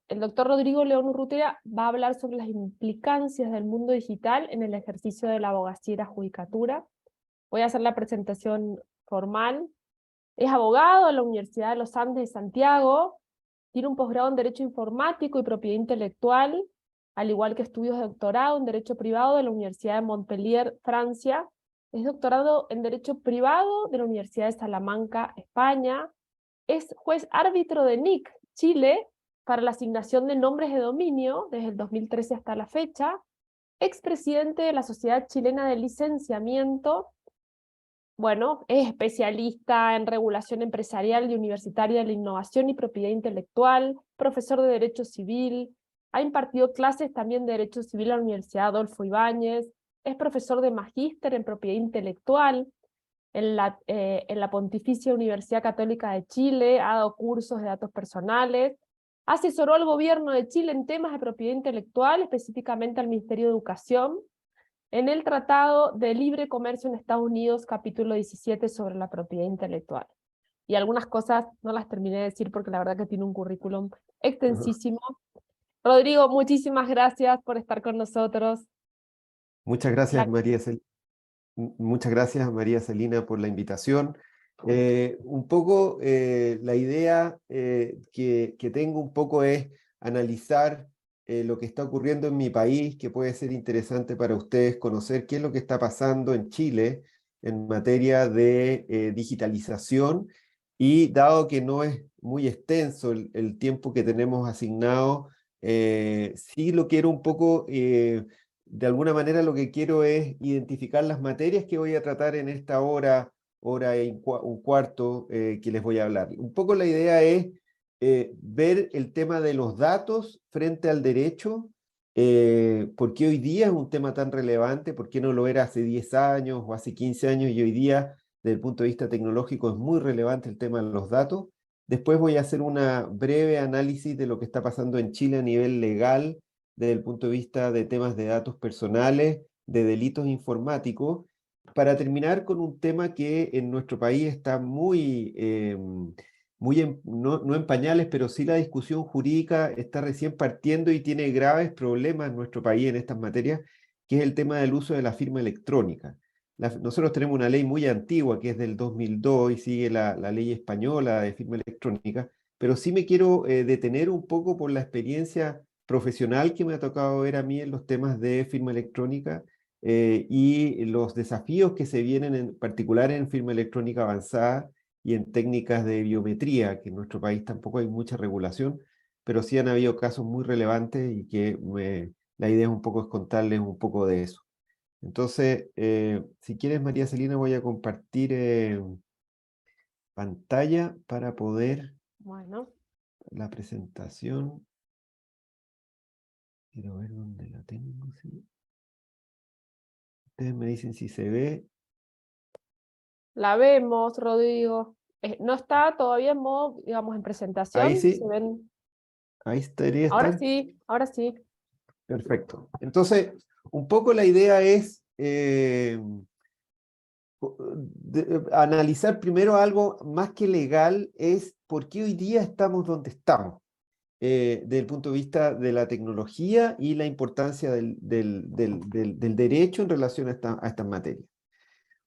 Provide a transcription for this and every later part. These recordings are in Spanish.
el doctor Rodrigo León Urrutia va a hablar sobre las implicancias del mundo digital en el ejercicio de la abogacía y la judicatura. Voy a hacer la presentación formal. Es abogado de la Universidad de los Andes de Santiago, tiene un posgrado en Derecho Informático y Propiedad Intelectual, al igual que estudios de doctorado en Derecho Privado de la Universidad de Montpellier, Francia. Es doctorado en Derecho Privado de la Universidad de Salamanca, España. Es juez árbitro de NIC, Chile, para la asignación de nombres de dominio desde el 2013 hasta la fecha. Expresidente de la Sociedad Chilena de Licenciamiento. Bueno, es especialista en regulación empresarial y universitaria de la innovación y propiedad intelectual, profesor de Derecho Civil, ha impartido clases también de Derecho Civil a la Universidad Adolfo Ibáñez, es profesor de magíster en propiedad intelectual en la Pontificia Universidad Católica de Chile, ha dado cursos de datos personales, asesoró al gobierno de Chile en temas de propiedad intelectual, específicamente al Ministerio de Educación, en el Tratado de Libre Comercio en Estados Unidos, capítulo 17 sobre la propiedad intelectual. Y algunas cosas no las terminé de decir porque la verdad que tiene un currículum extensísimo. Rodrigo, muchísimas gracias por estar con nosotros. Muchas gracias, muchas gracias, María Celina, por la invitación. Un poco la idea que tengo un poco es analizar lo que está ocurriendo en mi país, que puede ser interesante para ustedes conocer qué es lo que está pasando en Chile en materia de digitalización, y dado que no es muy extenso el tiempo que tenemos asignado, sí lo quiero un poco... de alguna manera lo que quiero es identificar las materias que voy a tratar en esta hora y un cuarto que les voy a hablar. Un poco la idea es ver el tema de los datos frente al derecho, por qué hoy día es un tema tan relevante, por qué no lo era hace 10 años o hace 15 años, y hoy día desde el punto de vista tecnológico es muy relevante el tema de los datos. Después voy a hacer una breve análisis de lo que está pasando en Chile a nivel legal, desde el punto de vista de temas de datos personales, de delitos informáticos, para terminar con un tema que en nuestro país está no en pañales, pero sí la discusión jurídica está recién partiendo y tiene graves problemas en nuestro país en estas materias, que es el tema del uso de la firma electrónica. Nosotros tenemos una ley muy antigua que es del 2002 y sigue la ley española de firma electrónica, pero sí me quiero detener un poco por la experiencia profesional que me ha tocado ver a mí en los temas de firma electrónica, y los desafíos que se vienen en particular en firma electrónica avanzada y en técnicas de biometría, que en nuestro país tampoco hay mucha regulación, pero sí han habido casos muy relevantes y que la idea es un poco es contarles un poco de eso. Entonces, si quieres, María Celina, voy a compartir pantalla para poder Bueno, la presentación. Quiero ver dónde la tengo. ¿Sí? Ustedes me dicen si se ve. la vemos, Rodrigo. No está todavía en modo, digamos, en Ahí presentación. Se sí, ven. ahí debería Ahora estar. sí, ahora sí. Perfecto. Entonces, un poco la idea es analizar primero algo más que legal, es por qué hoy día estamos donde estamos, desde el punto de vista de la tecnología y la importancia del derecho en relación a estas materias.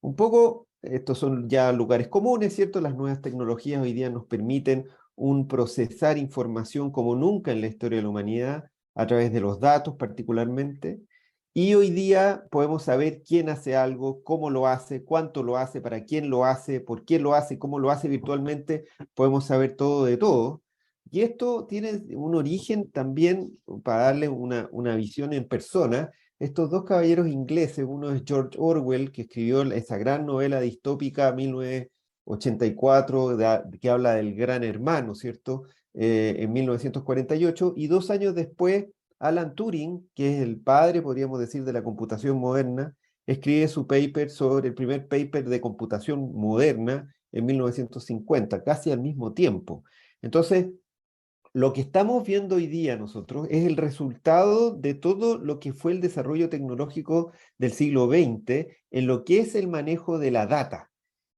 Un poco, estos son ya lugares comunes, ¿cierto? Las nuevas tecnologías hoy día nos permiten procesar información como nunca en la historia de la humanidad, a través de los datos particularmente, y hoy día podemos saber quién hace algo, cómo lo hace, cuánto lo hace, para quién lo hace, por qué lo hace, cómo lo hace virtualmente, podemos saber todo de todo. Y esto tiene un origen también, para darle una visión en persona. Estos dos caballeros ingleses, uno es George Orwell, que escribió esa gran novela distópica 1984, que habla del gran hermano, ¿cierto? En 1948, y 2 años después, Alan Turing, que es el padre, podríamos decir, de la computación moderna, escribe su paper sobre el primer paper de computación moderna en 1950, casi al mismo tiempo. Entonces, lo que estamos viendo hoy día nosotros es el resultado de todo lo que fue el desarrollo tecnológico del siglo XX en lo que es el manejo de la data.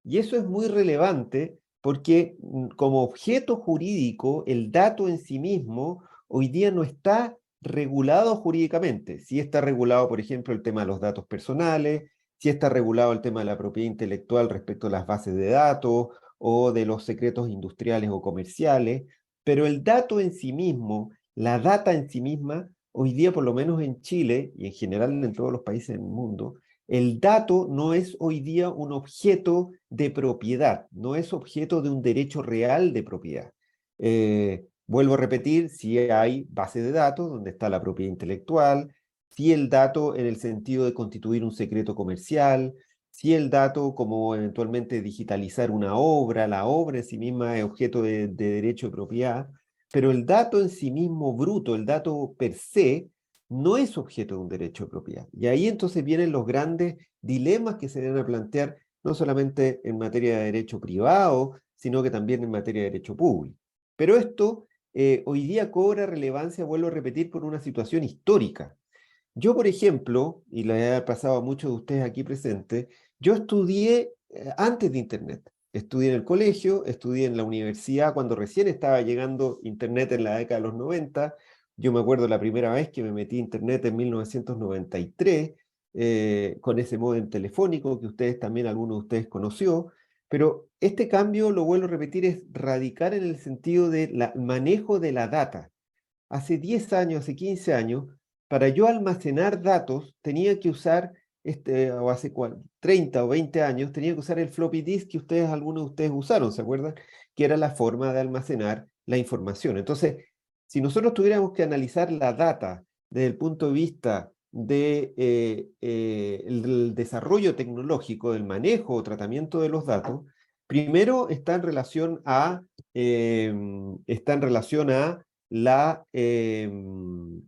Y eso es muy relevante porque como objeto jurídico, el dato en sí mismo hoy día no está regulado jurídicamente. Sí está regulado, por ejemplo, el tema de los datos personales, sí está regulado el tema de la propiedad intelectual respecto a las bases de datos o de los secretos industriales o comerciales, pero el dato en sí mismo, la data en sí misma, hoy día, por lo menos en Chile y en general en todos los países del mundo, el dato no es hoy día un objeto de propiedad, no es objeto de un derecho real de propiedad. Vuelvo a repetir, si hay base de datos donde está la propiedad intelectual, si el dato en el sentido de constituir un secreto comercial, si el dato como eventualmente digitalizar una obra, la obra en sí misma es objeto de derecho de propiedad, pero el dato en sí mismo bruto, el dato per se, no es objeto de un derecho de propiedad. Y ahí entonces vienen los grandes dilemas que se van a plantear, no solamente en materia de derecho privado, sino que también en materia de derecho público. Pero esto hoy día cobra relevancia, vuelvo a repetir, por una situación histórica. Yo, por ejemplo, y le he pasado a muchos de ustedes aquí presentes, yo estudié antes de Internet. Estudié en el colegio, estudié en la universidad cuando recién estaba llegando Internet en la década de los 90. Yo me acuerdo la primera vez que me metí a Internet en 1993, con ese módem telefónico que ustedes también, algunos de ustedes conoció. Pero este cambio, lo vuelvo a repetir, es radical en el sentido del manejo de la data. Hace 10 años, hace 15 años, para yo almacenar datos tenía que usar, o hace 30 o 20 años, tenía que usar el floppy disk que ustedes, algunos de ustedes usaron, ¿se acuerdan? Que era la forma de almacenar la información. Entonces, si nosotros tuviéramos que analizar la data desde el punto de vista del desarrollo tecnológico, del manejo o tratamiento de los datos, primero está en relación a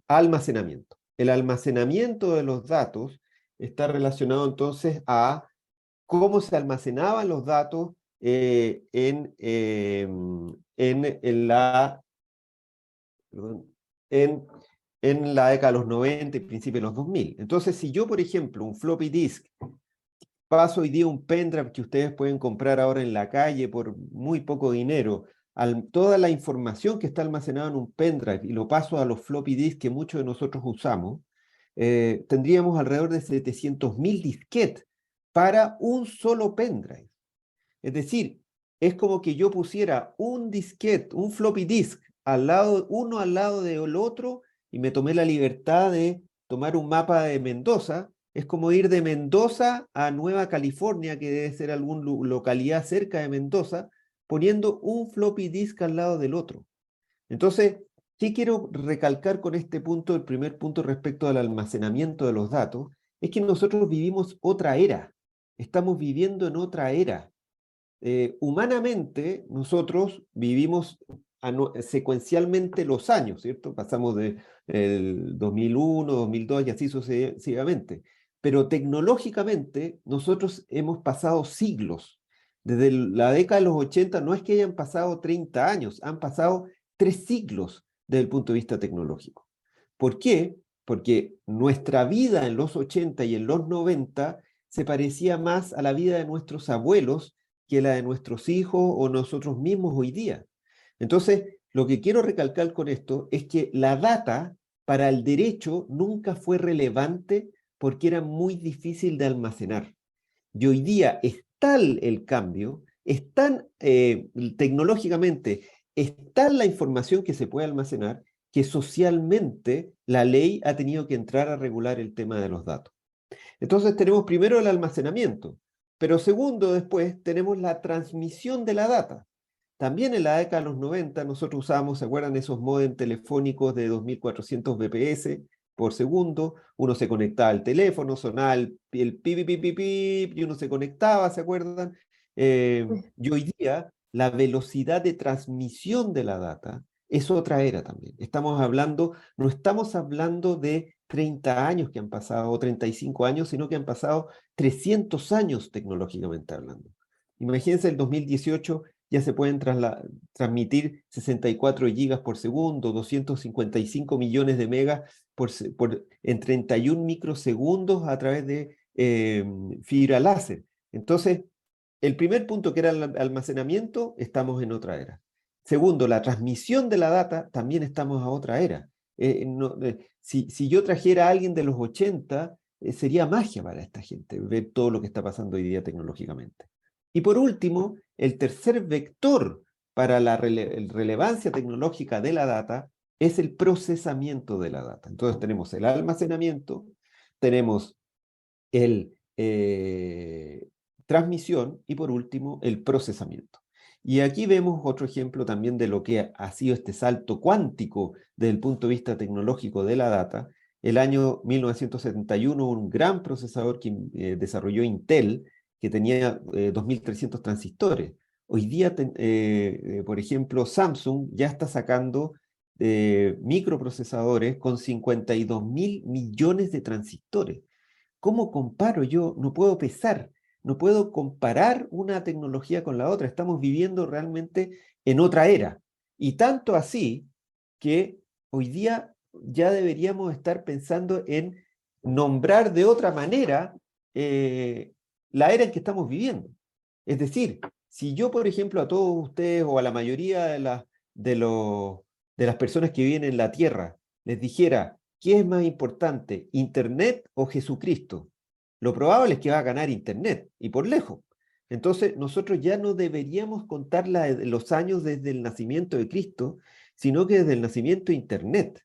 almacenamiento. El almacenamiento de los datos está relacionado entonces a cómo se almacenaban los datos en la, perdón, en la década de los 90 y principios de los 2000. Entonces, si yo, por ejemplo, un floppy disk, paso hoy día un pendrive que ustedes pueden comprar ahora en la calle por muy poco dinero, toda la información que está almacenada en un pendrive y lo paso a los floppy disk que muchos de nosotros usamos, tendríamos alrededor de 700.000 disquetes para un solo pendrive. Es decir, es como que yo pusiera un disquete, un floppy disk, uno al lado del otro, y me tomé la libertad de tomar un mapa de Mendoza. Es como ir de Mendoza a Nueva California, que debe ser alguna localidad cerca de Mendoza, poniendo un floppy disk al lado del otro. Entonces, ¿qué quiero recalcar con este punto? El primer punto respecto al almacenamiento de los datos, es que nosotros vivimos otra era. Estamos viviendo en otra era. Humanamente, nosotros vivimos secuencialmente los años, ¿cierto? Pasamos de el 2001, 2002 y así sucesivamente. Pero tecnológicamente, nosotros hemos pasado siglos. Desde la década de los 80, no es que hayan pasado 30 años, han pasado 3 siglos desde el punto de vista tecnológico. ¿Por qué? Porque nuestra vida en los 80 y en los 90 se parecía más a la vida de nuestros abuelos que la de nuestros hijos o nosotros mismos hoy día. Entonces, lo que quiero recalcar con esto es que la data para el derecho nunca fue relevante porque era muy difícil de almacenar. Y hoy día es tal el cambio, es tan tecnológicamente, es tal la información que se puede almacenar, que socialmente la ley ha tenido que entrar a regular el tema de los datos. Entonces tenemos primero el almacenamiento, pero segundo, después tenemos la transmisión de la data. También en la década de los 90 nosotros usábamos, ¿se acuerdan? Esos módems telefónicos de 2400 bps por segundo. Uno se conectaba al teléfono, sonaba el pip, pip, pip, pip, y uno se conectaba, ¿se acuerdan? Y hoy día la velocidad de transmisión de la data es otra era también. No estamos hablando de 30 años que han pasado, o 35 años, sino que han pasado 300 años tecnológicamente hablando. Imagínense el 2018 ya se pueden transmitir 64 gigas por segundo, 255 millones de megas en 31 microsegundos a través de fibra láser. Entonces, el primer punto que era el almacenamiento, estamos en otra era. Segundo, la transmisión de la data, también estamos a otra era. Si yo trajera a alguien de los 80, sería magia para esta gente ver todo lo que está pasando hoy día tecnológicamente. Y por último, el tercer vector para la relevancia tecnológica de la data es el procesamiento de la data. Entonces tenemos el almacenamiento, tenemos el transmisión y por último el procesamiento. Y aquí vemos otro ejemplo también de lo que ha sido este salto cuántico desde el punto de vista tecnológico de la data. El año 1971, un gran procesador que desarrolló Intel, que tenía 2300 transistores. Hoy día, por ejemplo, Samsung ya está sacando microprocesadores con 52.000 millones de transistores. ¿Cómo comparo yo? No puedo pesar, no puedo comparar una tecnología con la otra. Estamos viviendo realmente en otra era. Y tanto así que hoy día ya deberíamos estar pensando en nombrar de otra manera la era en que estamos viviendo. Es decir, si yo, por ejemplo, a todos ustedes o a la mayoría de las personas que viven en la Tierra, les dijera, ¿qué es más importante, Internet o Jesucristo? Lo probable es que va a ganar Internet, y por lejos. Entonces, nosotros ya no deberíamos contar los años desde el nacimiento de Cristo, sino que desde el nacimiento de Internet,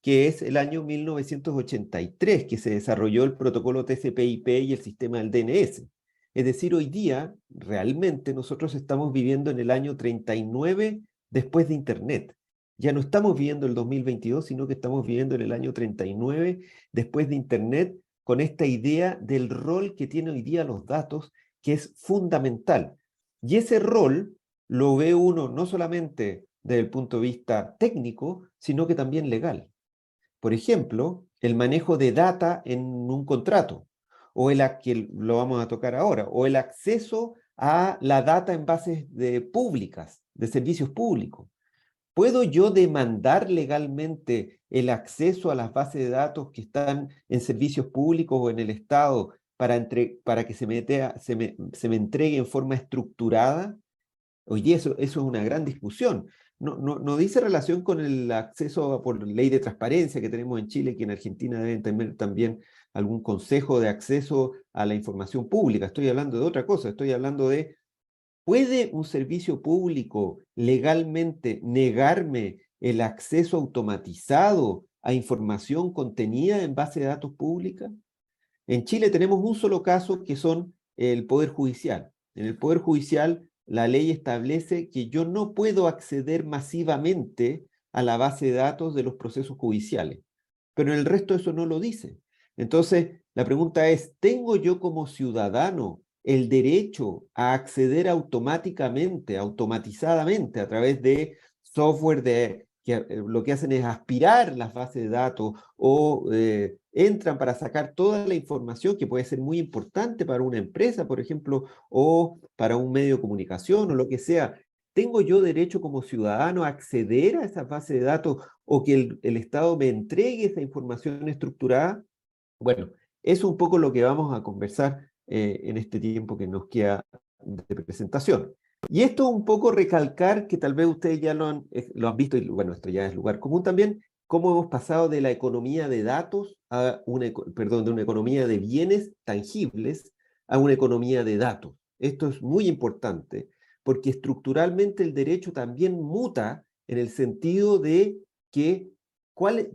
que es el año 1983, que se desarrolló el protocolo TCP/IP y el sistema del DNS. Es decir, hoy día, realmente, nosotros estamos viviendo en el año 39 después de Internet. Ya no estamos viviendo el 2022, sino que estamos viviendo en el año 39 después de Internet, con esta idea del rol que tienen hoy día los datos, que es fundamental. Y ese rol lo ve uno no solamente desde el punto de vista técnico, sino que también legal. Por ejemplo, el manejo de data en un contrato, o que lo vamos a tocar ahora, o el acceso a la data en bases públicas, de servicios públicos. ¿Puedo yo demandar legalmente el acceso a las bases de datos que están en servicios públicos o en el Estado para que se me entregue en forma estructurada? Hoy día eso es una gran discusión. No dice relación con el acceso por ley de transparencia que tenemos en Chile, que en Argentina deben tener también algún consejo de acceso a la información pública. Estoy hablando de otra cosa, estoy hablando de, ¿puede un servicio público legalmente negarme el acceso automatizado a información contenida en base de datos pública? En Chile tenemos un solo caso que son el Poder Judicial. En el Poder Judicial la ley establece que yo no puedo acceder masivamente a la base de datos de los procesos judiciales, pero en el resto eso no lo dice. Entonces, la pregunta es, ¿tengo yo como ciudadano el derecho a acceder automáticamente, automatizadamente, a través de software que lo que hacen es aspirar las bases de datos o entran para sacar toda la información que puede ser muy importante para una empresa, por ejemplo, o para un medio de comunicación o lo que sea? ¿Tengo yo derecho como ciudadano a acceder a esas bases de datos o que el Estado me entregue esa información estructurada? Bueno, eso es un poco lo que vamos a conversar en este tiempo que nos queda de presentación. Y esto un poco recalcar, que tal vez ustedes ya lo han visto, y bueno, esto ya es lugar común también, cómo hemos pasado de la economía de datos a de una economía de bienes tangibles a una economía de datos. Esto es muy importante, porque estructuralmente el derecho también muta en el sentido de que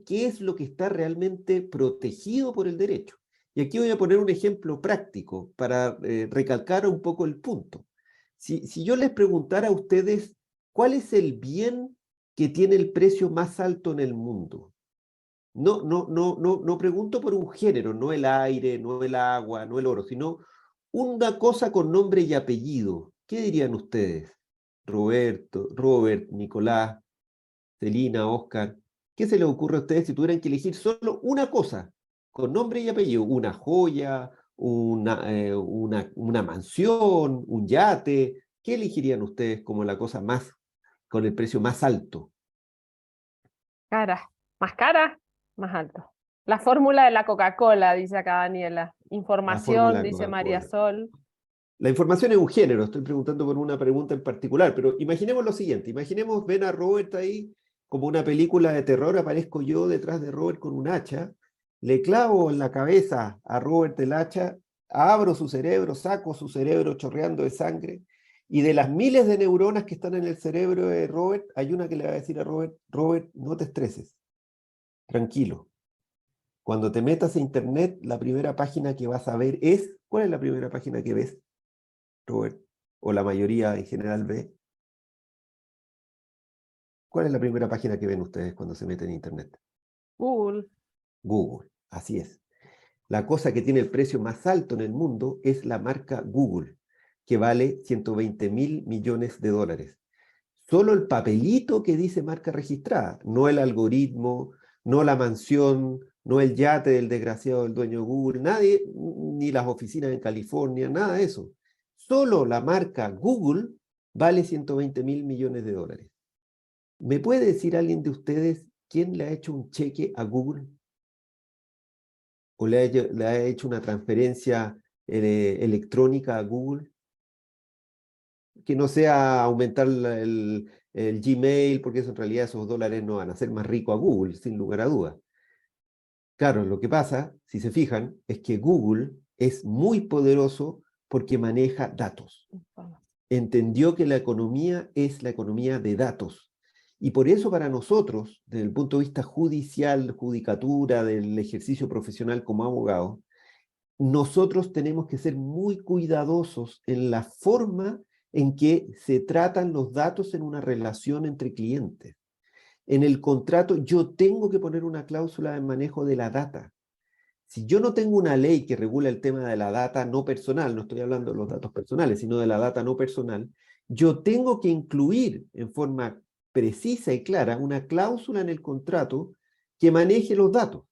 qué es lo que está realmente protegido por el derecho. Y aquí voy a poner un ejemplo práctico para recalcar un poco el punto. Si yo les preguntara a ustedes, ¿cuál es el bien que tiene el precio más alto en el mundo? No pregunto por un género, no el aire, no el agua, no el oro, sino una cosa con nombre y apellido. ¿Qué dirían ustedes? Roberto, Robert, Nicolás, Celina, Oscar. ¿Qué se les ocurre a ustedes si tuvieran que elegir solo una cosa con nombre y apellido? Una joya, una mansión, un yate. ¿Qué elegirían ustedes como la cosa más, con el precio más alto? Cara, más alto. La fórmula de la Coca-Cola, dice acá Daniela. La Información, fórmula de dice María Coca-Cola. Sol. La información es un género, estoy preguntando por una pregunta en particular, pero imaginemos lo siguiente, imaginemos ven a Robert ahí como una película de terror, aparezco yo detrás de Robert con un hacha, le clavo en la cabeza a Robert el hacha, abro su cerebro, saco su cerebro chorreando de sangre, y de las miles de neuronas que están en el cerebro de Robert, hay una que le va a decir a Robert, Robert, no te estreses, tranquilo. Cuando te metas a internet, la primera página que vas a ver es, ¿cuál es la primera página que ves, Robert? O la mayoría en general ve. ¿Cuál es la primera página que ven ustedes cuando se meten en internet? Google. Google, así es. La cosa que tiene el precio más alto en el mundo es la marca Google, que vale 120.000 millones de dólares. Solo el papelito que dice marca registrada, no el algoritmo, no la mansión, no el yate del desgraciado del dueño de Google, nadie, ni las oficinas en California, nada de eso. Solo la marca Google vale 120.000 millones de dólares. ¿Me puede decir alguien de ustedes quién le ha hecho un cheque a Google? ¿O le ha hecho una transferencia electrónica a Google? Que no sea aumentar el Gmail, porque eso en realidad esos dólares no van a hacer más rico a Google, sin lugar a dudas. Claro, lo que pasa, si se fijan, es que Google es muy poderoso porque maneja datos. Entendió que la economía es la economía de datos. Y por eso para nosotros, desde el punto de vista judicial, judicatura, del ejercicio profesional como abogado, nosotros tenemos que ser muy cuidadosos en la forma en que se tratan los datos en una relación entre clientes. En el contrato yo tengo que poner una cláusula de manejo de la data. Si yo no tengo una ley que regula el tema de la data no personal, no estoy hablando de los datos personales, sino de la data no personal, yo tengo que incluir en forma precisa y clara una cláusula en el contrato que maneje los datos,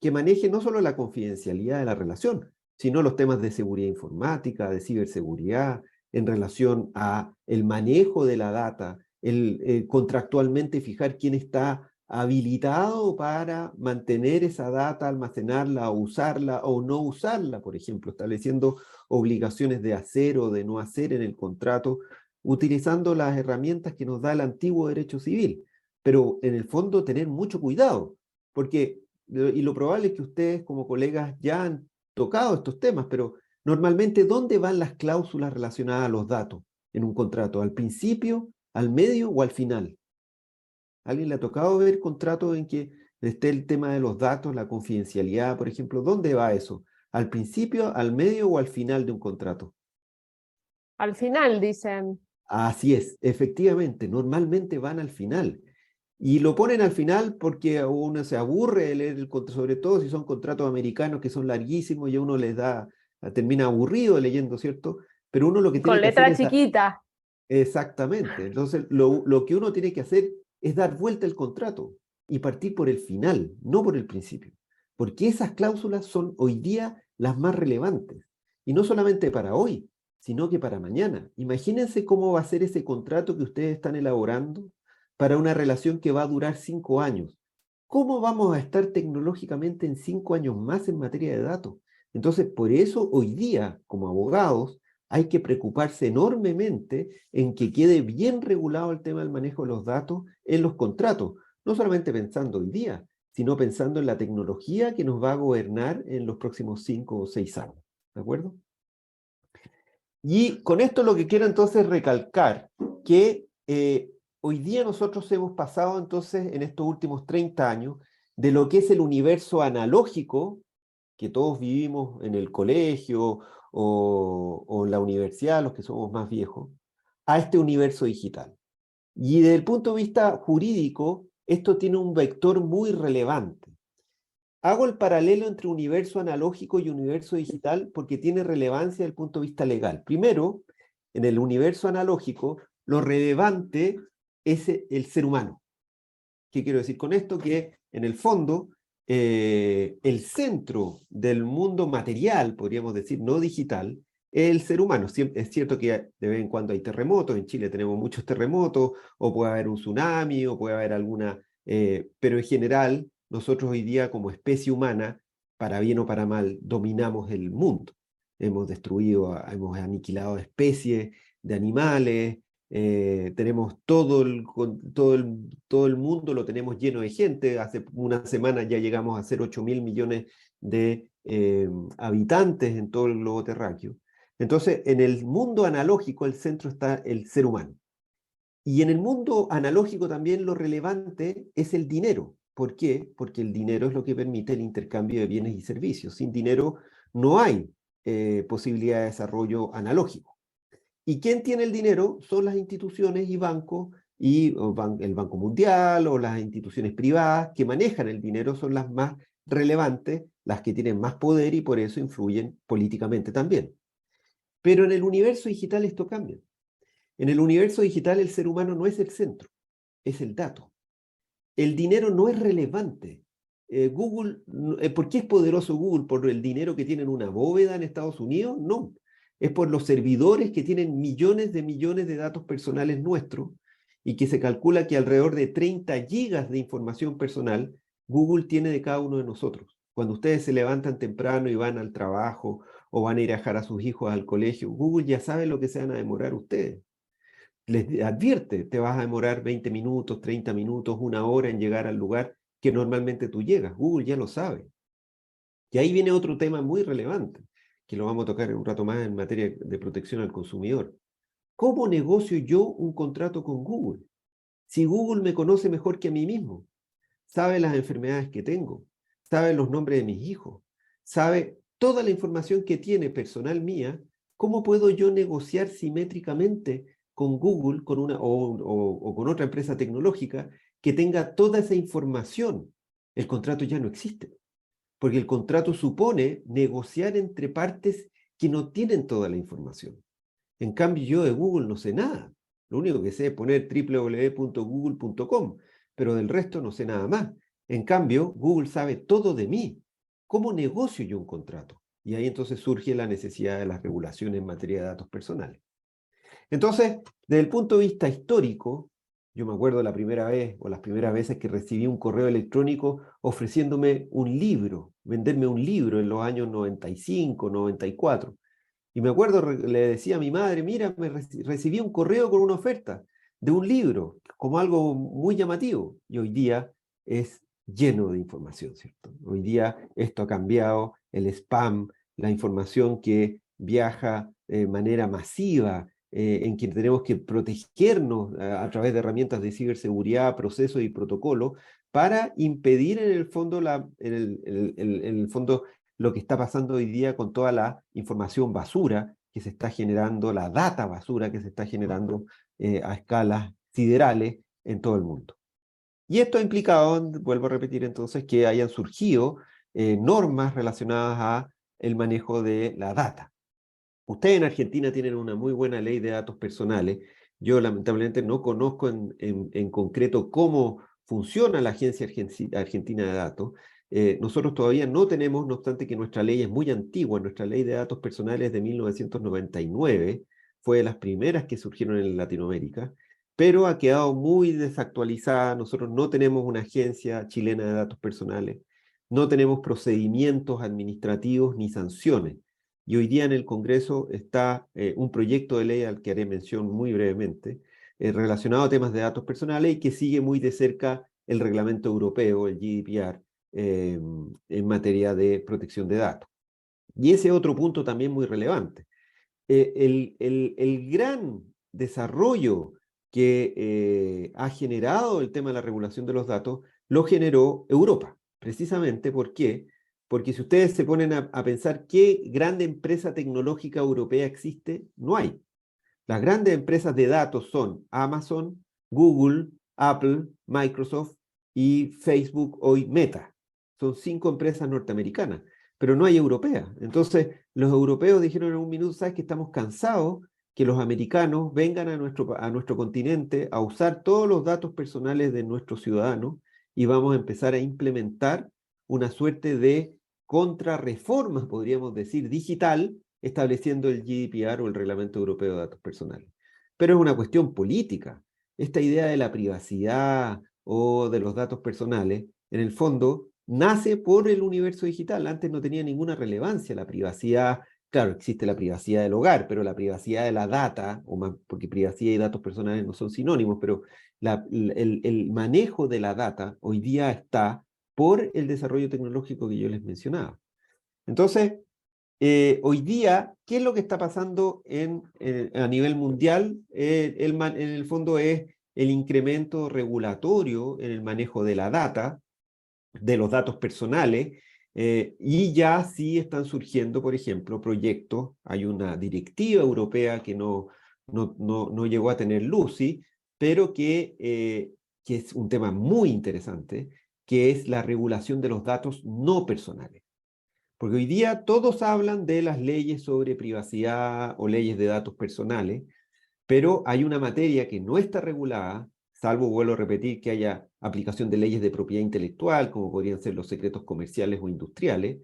que maneje no solo la confidencialidad de la relación, sino los temas de seguridad informática, de ciberseguridad, en relación a el manejo de la data, contractualmente fijar quién está habilitado para mantener esa data, almacenarla o usarla o no usarla, por ejemplo, estableciendo obligaciones de hacer o de no hacer en el contrato, utilizando las herramientas que nos da el antiguo derecho civil. Pero en el fondo tener mucho cuidado, porque y lo probable es que ustedes como colegas ya han tocado estos temas, pero normalmente, ¿dónde van las cláusulas relacionadas a los datos en un contrato? ¿Al principio, al medio o al final? ¿A alguien le ha tocado ver contratos en que esté el tema de los datos, la confidencialidad, por ejemplo? ¿Dónde va eso? ¿Al principio, al medio o al final de un contrato? Al final dicen. Así es, efectivamente, normalmente van al final. Y lo ponen al final porque uno se aburre de leer el contrato, sobre todo si son contratos americanos que son larguísimos y a uno les da, termina aburrido leyendo, ¿cierto? Pero uno lo que tiene Con que hacer letra es chiquita. exactamente. Entonces, lo que uno tiene que hacer es dar vuelta al contrato y partir por el final, no por el principio. Porque esas cláusulas son hoy día las más relevantes. Y no solamente para hoy, sino que para mañana. Imagínense cómo va a ser ese contrato que ustedes están elaborando para una relación que va a durar 5 años. ¿Cómo vamos a estar tecnológicamente en 5 años más en materia de datos? Entonces, por eso hoy día, como abogados, hay que preocuparse enormemente en que quede bien regulado el tema del manejo de los datos en los contratos, no solamente pensando hoy día, sino pensando en la tecnología que nos va a gobernar en los próximos 5 o 6 años. ¿De acuerdo? Y con esto lo que quiero entonces recalcar que hoy día nosotros hemos pasado entonces en estos últimos 30 años de lo que es el universo analógico que todos vivimos en el colegio o en la universidad, los que somos más viejos, a este universo digital. Y desde el punto de vista jurídico, esto tiene un vector muy relevante. Hago el paralelo entre universo analógico y universo digital porque tiene relevancia desde el punto de vista legal. Primero, en el universo analógico, lo relevante es el ser humano. ¿Qué quiero decir con esto? Que en el fondo, el centro del mundo material, podríamos decir, no digital, es el ser humano. Es cierto que de vez en cuando hay terremotos, en Chile tenemos muchos terremotos, o puede haber un tsunami, o puede haber alguna, pero en general, nosotros hoy día como especie humana, para bien o para mal, dominamos el mundo. hemos destruido, hemos aniquilado especies de animales, tenemos todo el mundo lo tenemos lleno de gente. Hace una semana ya llegamos a ser 8.000 millones de habitantes en todo el globo terráqueo. Entonces, en el mundo analógico, el centro está el ser humano. Y en el mundo analógico también lo relevante es el dinero. ¿Por qué? Porque el dinero es lo que permite el intercambio de bienes y servicios. Sin dinero no hay posibilidad de desarrollo analógico. ¿Y quién tiene el dinero? Son las instituciones y bancos, y el Banco Mundial o las instituciones privadas que manejan el dinero son las más relevantes, las que tienen más poder y por eso influyen políticamente también. Pero en el universo digital esto cambia. En el universo digital el ser humano no es el centro, es el dato. El dinero no es relevante. Google, ¿por qué es poderoso Google? ¿Por el dinero que tiene en una bóveda en Estados Unidos? No. Es por los servidores que tienen millones de datos personales nuestros y que se calcula que alrededor de 30 gigas de información personal Google tiene de cada uno de nosotros. Cuando ustedes se levantan temprano y van al trabajo o van a ir a dejar a sus hijos al colegio, Google ya sabe lo que se van a demorar ustedes. Les advierte, te vas a demorar 20 minutos, 30 minutos, una hora en llegar al lugar que normalmente tú llegas. Google ya lo sabe. Y ahí viene otro tema muy relevante, que lo vamos a tocar en un rato más en materia de protección al consumidor. ¿Cómo negocio yo un contrato con Google? Si Google me conoce mejor que a mí mismo, sabe las enfermedades que tengo, sabe los nombres de mis hijos, sabe toda la información que tiene personal mía, ¿cómo puedo yo negociar simétricamente con Google o con otra empresa tecnológica que tenga toda esa información? El contrato ya no existe, porque el contrato supone negociar entre partes que no tienen toda la información. En cambio, yo de Google no sé nada. Lo único que sé es poner www.google.com, pero del resto no sé nada más. En cambio, Google sabe todo de mí. ¿Cómo negocio yo un contrato? Y ahí entonces surge la necesidad de las regulaciones en materia de datos personales. Entonces, desde el punto de vista histórico, yo me acuerdo la primera vez o las primeras veces que recibí un correo electrónico ofreciéndome un libro, venderme un libro en los años 95, 94. Y me acuerdo, le decía a mi madre, mira, recibí un correo con una oferta de un libro, como algo muy llamativo. Y hoy día es lleno de información, ¿cierto? Hoy día esto ha cambiado, el spam, la información que viaja de manera masiva, en que tenemos que protegernos a través de herramientas de ciberseguridad, procesos y protocolos, para impedir en el fondo, en el fondo lo que está pasando hoy día con toda la información basura que se está generando, la data basura que se está generando a escalas siderales en todo el mundo. Y esto ha implicado, vuelvo a repetir entonces, que hayan surgido normas relacionadas a el manejo de la data. Ustedes en Argentina tienen una muy buena ley de datos personales. Yo lamentablemente no conozco en concreto cómo funciona la Agencia Argentina de Datos. Nosotros todavía no tenemos, no obstante que nuestra ley es muy antigua, nuestra ley de datos personales es de 1999, fue de las primeras que surgieron en Latinoamérica, pero ha quedado muy desactualizada. Nosotros no tenemos una agencia chilena de datos personales, no tenemos procedimientos administrativos ni sanciones. Y hoy día en el Congreso está un proyecto de ley al que haré mención muy brevemente, relacionado a temas de datos personales y que sigue muy de cerca el reglamento europeo, el GDPR, en materia de protección de datos. Y ese otro punto también muy relevante. El gran desarrollo que ha generado el tema de la regulación de los datos lo generó Europa, precisamente. ¿Por qué? Porque si ustedes se ponen a pensar qué grande empresa tecnológica europea existe, no hay. Las grandes empresas de datos son Amazon, Google, Apple, Microsoft y Facebook, hoy Meta. Son 5 empresas norteamericanas, pero no hay europeas. Entonces, los europeos dijeron en un minuto, ¿sabes que estamos cansados que los americanos vengan a nuestro continente a usar todos los datos personales de nuestros ciudadanos y vamos a empezar a implementar una suerte de contrarreforma, podríamos decir, digital, estableciendo el GDPR o el Reglamento Europeo de Datos Personales. Pero es una cuestión política. Esta idea de la privacidad o de los datos personales, en el fondo, nace por el universo digital. Antes no tenía ninguna relevancia la privacidad claro, existe la privacidad del hogar, pero la privacidad de la data, o más, porque privacidad y datos personales no son sinónimos, pero el manejo de la data hoy día está por el desarrollo tecnológico que yo les mencionaba. Entonces, hoy día, ¿qué es lo que está pasando a nivel mundial? En el fondo es el incremento regulatorio en el manejo de la data, de los datos personales, y ya sí están surgiendo, por ejemplo, proyectos. Hay una directiva europea que no llegó a tener luz, ¿sí? Pero que es un tema muy interesante, que es la regulación de los datos no personales. Porque hoy día todos hablan de las leyes sobre privacidad o leyes de datos personales, pero hay una materia que no está regulada, salvo, vuelvo a repetir, que haya aplicación de leyes de propiedad intelectual, como podrían ser los secretos comerciales o industriales,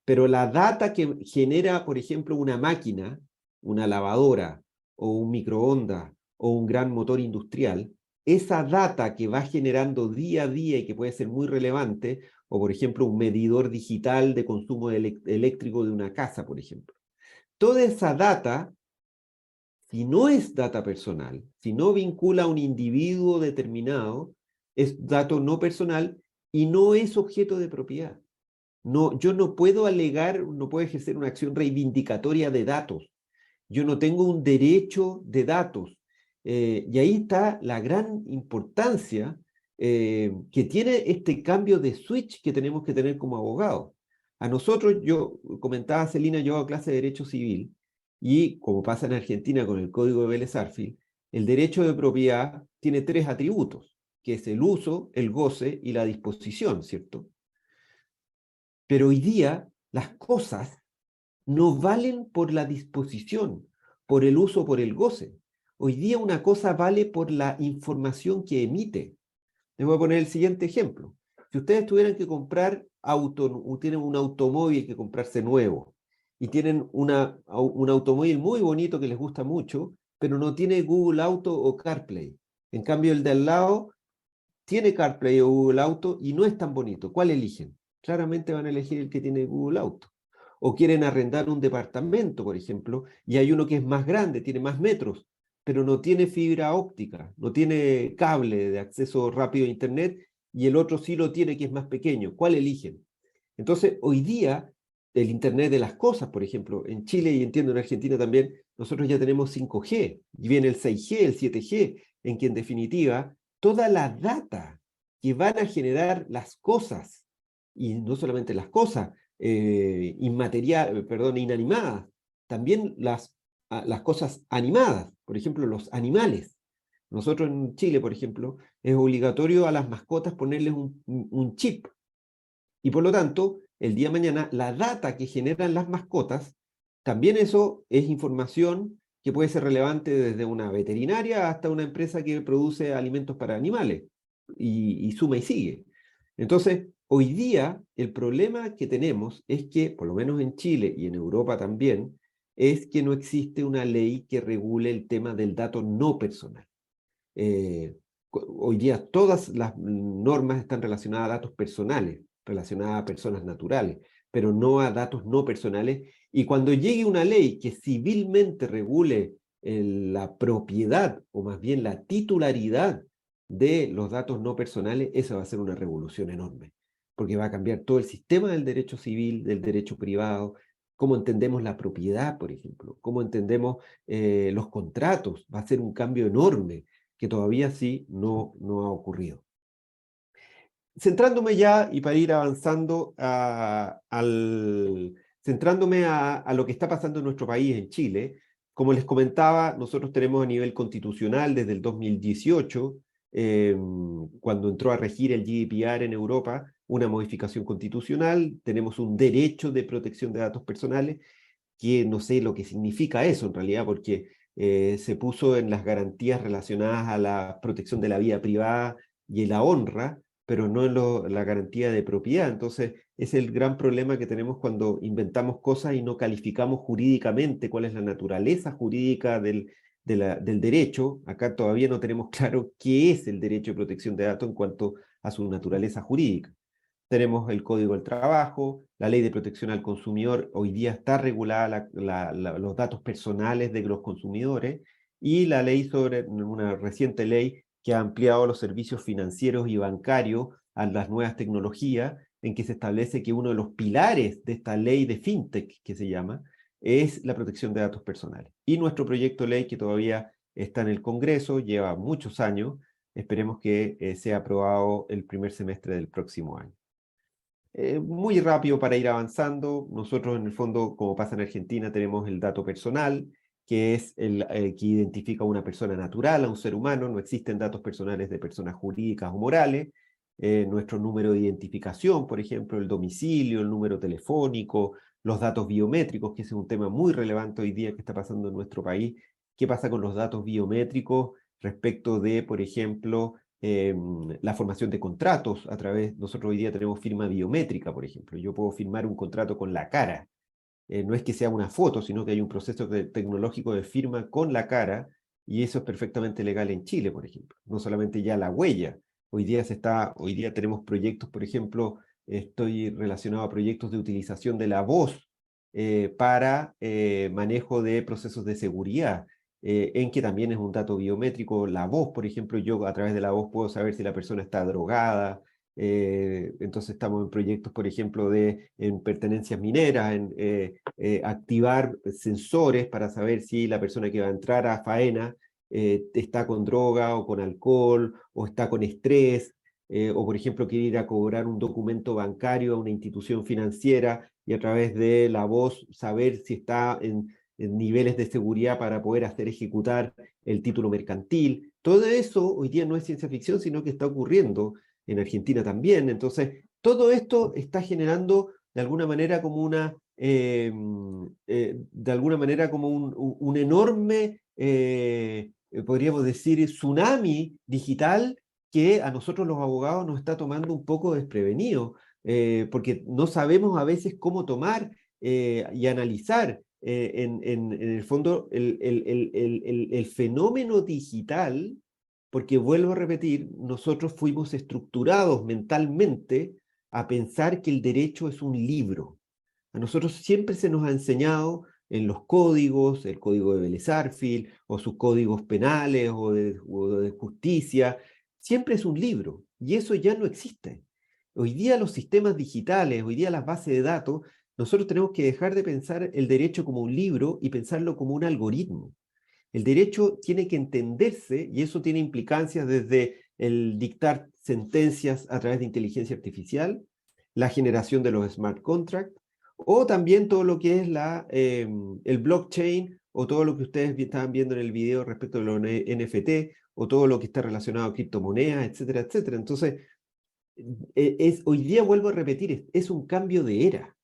pero la data que genera, por ejemplo, una máquina, una lavadora, o un microondas, o un gran motor industrial, esa data que va generando día a día y que puede ser muy relevante, o por ejemplo, un medidor digital de consumo eléctrico de una casa, por ejemplo. Toda esa data, si no es data personal, si no vincula a un individuo determinado, es dato no personal y no es objeto de propiedad. No, yo no puedo alegar, no puedo ejercer una acción reivindicatoria de datos. Yo no tengo un derecho de datos. Y ahí está la gran importancia que tiene este cambio de switch que tenemos que tener como abogados. A nosotros, yo comentaba, Celina, yo hago clase de Derecho Civil, y como pasa en Argentina con el Código de Vélez-Arfield, el derecho de propiedad tiene tres atributos, que es el uso, el goce y la disposición, ¿cierto? Pero hoy día las cosas no valen por la disposición, por el uso, por el goce. Hoy día una cosa vale por la información que emite. Les voy a poner el siguiente ejemplo. Si ustedes tuvieran que comprar tienen un automóvil que comprarse nuevo, y tienen un automóvil muy bonito que les gusta mucho, pero no tiene Google Auto o CarPlay. En cambio, el de al lado tiene CarPlay o Google Auto y no es tan bonito. ¿Cuál eligen? Claramente van a elegir el que tiene Google Auto. O quieren arrendar un departamento, por ejemplo, y hay uno que es más grande, tiene más metros, pero no tiene fibra óptica, no tiene cable de acceso rápido a Internet, y el otro sí lo tiene, que es más pequeño. ¿Cuál eligen? Entonces, hoy día, el Internet de las cosas, por ejemplo, en Chile y entiendo en Argentina también, nosotros ya tenemos 5G, y viene el 6G, el 7G, en que en definitiva, toda la data que van a generar las cosas, y no solamente las cosas, inanimadas, también las cosas animadas, por ejemplo, los animales. Nosotros en Chile, por ejemplo, es obligatorio a las mascotas ponerles un chip, y por lo tanto, el día de mañana, la data que generan las mascotas, también eso es información que puede ser relevante desde una veterinaria hasta una empresa que produce alimentos para animales, y suma y sigue. Entonces, hoy día el problema que tenemos es que, por lo menos en Chile y en Europa también, es que no existe una ley que regule el tema del dato no personal. Hoy día todas las normas están relacionadas a datos personales, relacionadas a personas naturales, pero no a datos no personales. Y cuando llegue una ley que civilmente regule la propiedad, o más bien la titularidad de los datos no personales, esa va a ser una revolución enorme, porque va a cambiar todo el sistema del derecho civil, del derecho privado, cómo entendemos la propiedad, por ejemplo, cómo entendemos los contratos. Va a ser un cambio enorme que todavía sí no ha ocurrido. Centrándome ya, y para ir avanzando, centrándome a lo que está pasando en nuestro país, en Chile, como les comentaba, nosotros tenemos a nivel constitucional desde el 2018, cuando entró a regir el GDPR en Europa, una modificación constitucional. Tenemos un derecho de protección de datos personales, que no sé lo que significa eso en realidad, porque se puso en las garantías relacionadas a la protección de la vida privada y la honra, pero no en la garantía de propiedad. Entonces, es el gran problema que tenemos cuando inventamos cosas y no calificamos jurídicamente cuál es la naturaleza jurídica del derecho. Acá todavía no tenemos claro qué es el derecho de protección de datos en cuanto a su naturaleza jurídica. tenemos el Código del Trabajo, la Ley de Protección al Consumidor, hoy día está regulada los datos personales de los consumidores, y la ley sobre, una reciente ley que ha ampliado los servicios financieros y bancarios a las nuevas tecnologías, en que se establece que uno de los pilares de esta ley de FinTech, que se llama, es la protección de datos personales. Y nuestro proyecto de ley, que todavía está en el Congreso, lleva muchos años, esperemos que sea aprobado el primer semestre del próximo año. Muy rápido para ir avanzando. Nosotros, en el fondo, como pasa en Argentina, tenemos el dato personal, que es el que identifica a una persona natural, a un ser humano. No existen datos personales de personas jurídicas o morales. Nuestro número de identificación, por ejemplo, el domicilio, el número telefónico, los datos biométricos, que ese es un tema muy relevante hoy día que está pasando en nuestro país. ¿Qué pasa con los datos biométricos respecto de, por ejemplo, la formación de contratos a través, nosotros hoy día tenemos firma biométrica, por ejemplo. Yo puedo firmar un contrato con la cara. No es que sea una foto, sino que hay un proceso tecnológico de firma con la cara, y eso es perfectamente legal en Chile, por ejemplo. No solamente ya la huella. Hoy día tenemos proyectos, por ejemplo, estoy relacionado a proyectos de utilización de la voz para manejo de procesos de seguridad, en que también es un dato biométrico. La voz, por ejemplo, yo a través de la voz puedo saber si la persona está drogada. Entonces estamos en proyectos, por ejemplo, en pertenencias mineras, en activar sensores para saber si la persona que va a entrar a faena está con droga o con alcohol o está con estrés, o por ejemplo quiere ir a cobrar un documento bancario a una institución financiera y a través de la voz saber si está en niveles de seguridad para poder hacer ejecutar el título mercantil. Todo eso hoy día no es ciencia ficción, sino que está ocurriendo en Argentina también. Entonces, todo esto está generando de alguna manera como de alguna manera como un enorme, podríamos decir, tsunami digital, que a nosotros los abogados nos está tomando un poco desprevenidos, porque no sabemos a veces cómo tomar y analizar en el fondo el fenómeno digital, porque vuelvo a repetir, nosotros fuimos estructurados mentalmente a pensar que el derecho es un libro. A nosotros siempre se nos ha enseñado en los códigos, el código de Vélez-Sarsfield, o sus códigos penales o de justicia, siempre es un libro, y eso ya no existe. Hoy día los sistemas digitales, hoy día las bases de datos, nosotros tenemos que dejar de pensar el derecho como un libro y pensarlo como un algoritmo. El derecho tiene que entenderse, y eso tiene implicancias desde el dictar sentencias a través de inteligencia artificial, la generación de los smart contracts, o también todo lo que es el blockchain, o todo lo que ustedes estaban viendo en el video respecto a los NFT, o todo lo que está relacionado a criptomonedas, etcétera, etcétera. Entonces, hoy día, vuelvo a repetir, es un cambio de era.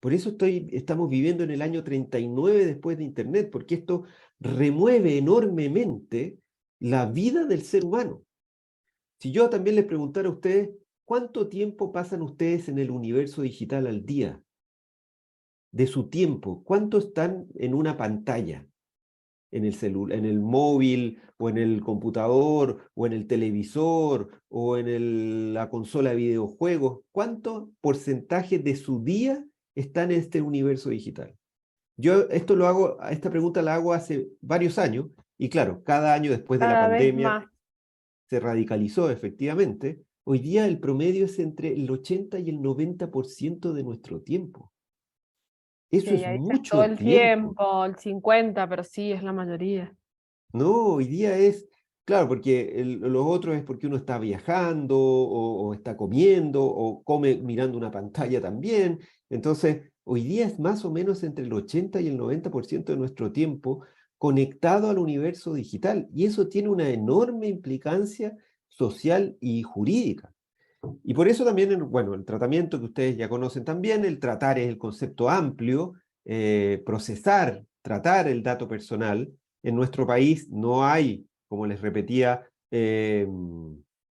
Por eso estamos viviendo en el año 39 después de Internet, porque esto remueve enormemente la vida del ser humano. Si yo también les preguntara a ustedes, ¿cuánto tiempo pasan ustedes en el universo digital al día? De su tiempo, ¿cuánto están en una pantalla? En el en el móvil, o en el computador, o en el televisor, o en la consola de videojuegos. ¿Cuánto porcentaje de su día está en este universo digital? Yo esta pregunta la hago hace varios años, y claro, cada año después de la Cada vez pandemia más. se radicalizó efectivamente. Hoy día el promedio es entre el 80 y el 90% de nuestro tiempo. Eso Sí, es ahí es todo mucho el tiempo. tiempo, el 50, pero sí, es la mayoría. No, hoy día es, claro, porque los otros es porque uno está viajando o está comiendo o come mirando una pantalla también. Entonces, hoy día es más o menos entre el 80 y el 90% de nuestro tiempo conectado al universo digital. Y eso tiene una enorme implicancia social y jurídica. Y por eso también, bueno, el tratamiento que ustedes ya conocen también, el tratar es el concepto amplio, procesar, tratar el dato personal. En nuestro país no hay, como les repetía,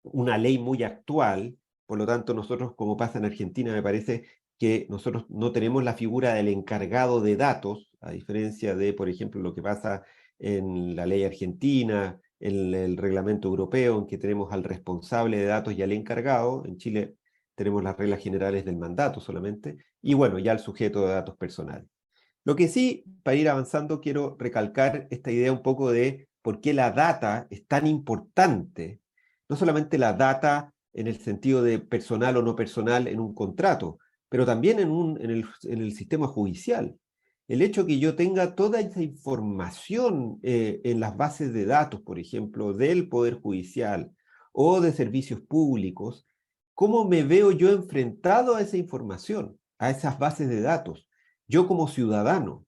una ley muy actual, por lo tanto nosotros, como pasa en Argentina, me parece que nosotros no tenemos la figura del encargado de datos, a diferencia de, por ejemplo, lo que pasa en la ley argentina, en el reglamento europeo, en que tenemos al responsable de datos y al encargado. En Chile tenemos las reglas generales del mandato solamente, y bueno, ya el sujeto de datos personales. Lo que sí, para ir avanzando, quiero recalcar esta idea un poco de por qué la data es tan importante, no solamente la data en el sentido de personal o no personal en un contrato, pero también en el sistema judicial. El hecho que yo tenga toda esa información en las bases de datos, por ejemplo, del Poder Judicial o de servicios públicos, ¿cómo me veo yo enfrentado a esa información, a esas bases de datos? Yo como ciudadano,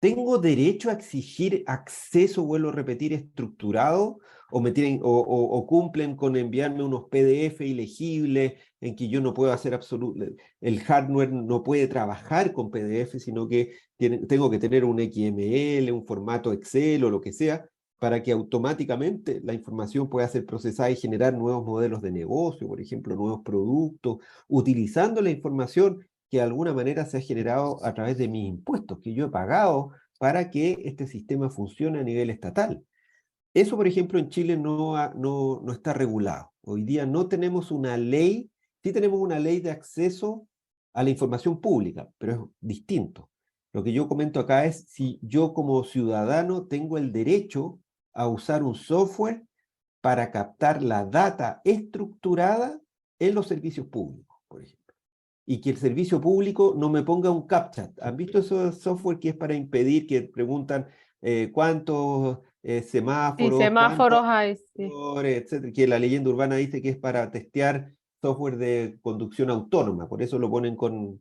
¿tengo derecho a exigir acceso, vuelvo a repetir, estructurado? ¿O, o cumplen con enviarme unos PDF ilegibles en que yo no puedo hacer absoluto, el hardware no puede trabajar con PDF, sino que tengo que tener un XML, un formato Excel o lo que sea, para que automáticamente la información pueda ser procesada y generar nuevos modelos de negocio, por ejemplo, nuevos productos, utilizando la información que de alguna manera se ha generado a través de mis impuestos, que yo he pagado para que este sistema funcione a nivel estatal. Eso, por ejemplo, en Chile no está regulado. Hoy día no tenemos una ley, sí tenemos una ley de acceso a la información pública, pero es distinto. Lo que yo comento acá es si yo como ciudadano tengo el derecho a usar un software para captar la data estructurada en los servicios públicos, por ejemplo. Y que el servicio público no me ponga un CAPTCHA. ¿Han visto esos software que es para impedir que preguntan cuántos Sí, semáforos, cuántos semáforos hay, sí. etcétera? Que la leyenda urbana dice que es para testear software de conducción autónoma, por eso lo ponen con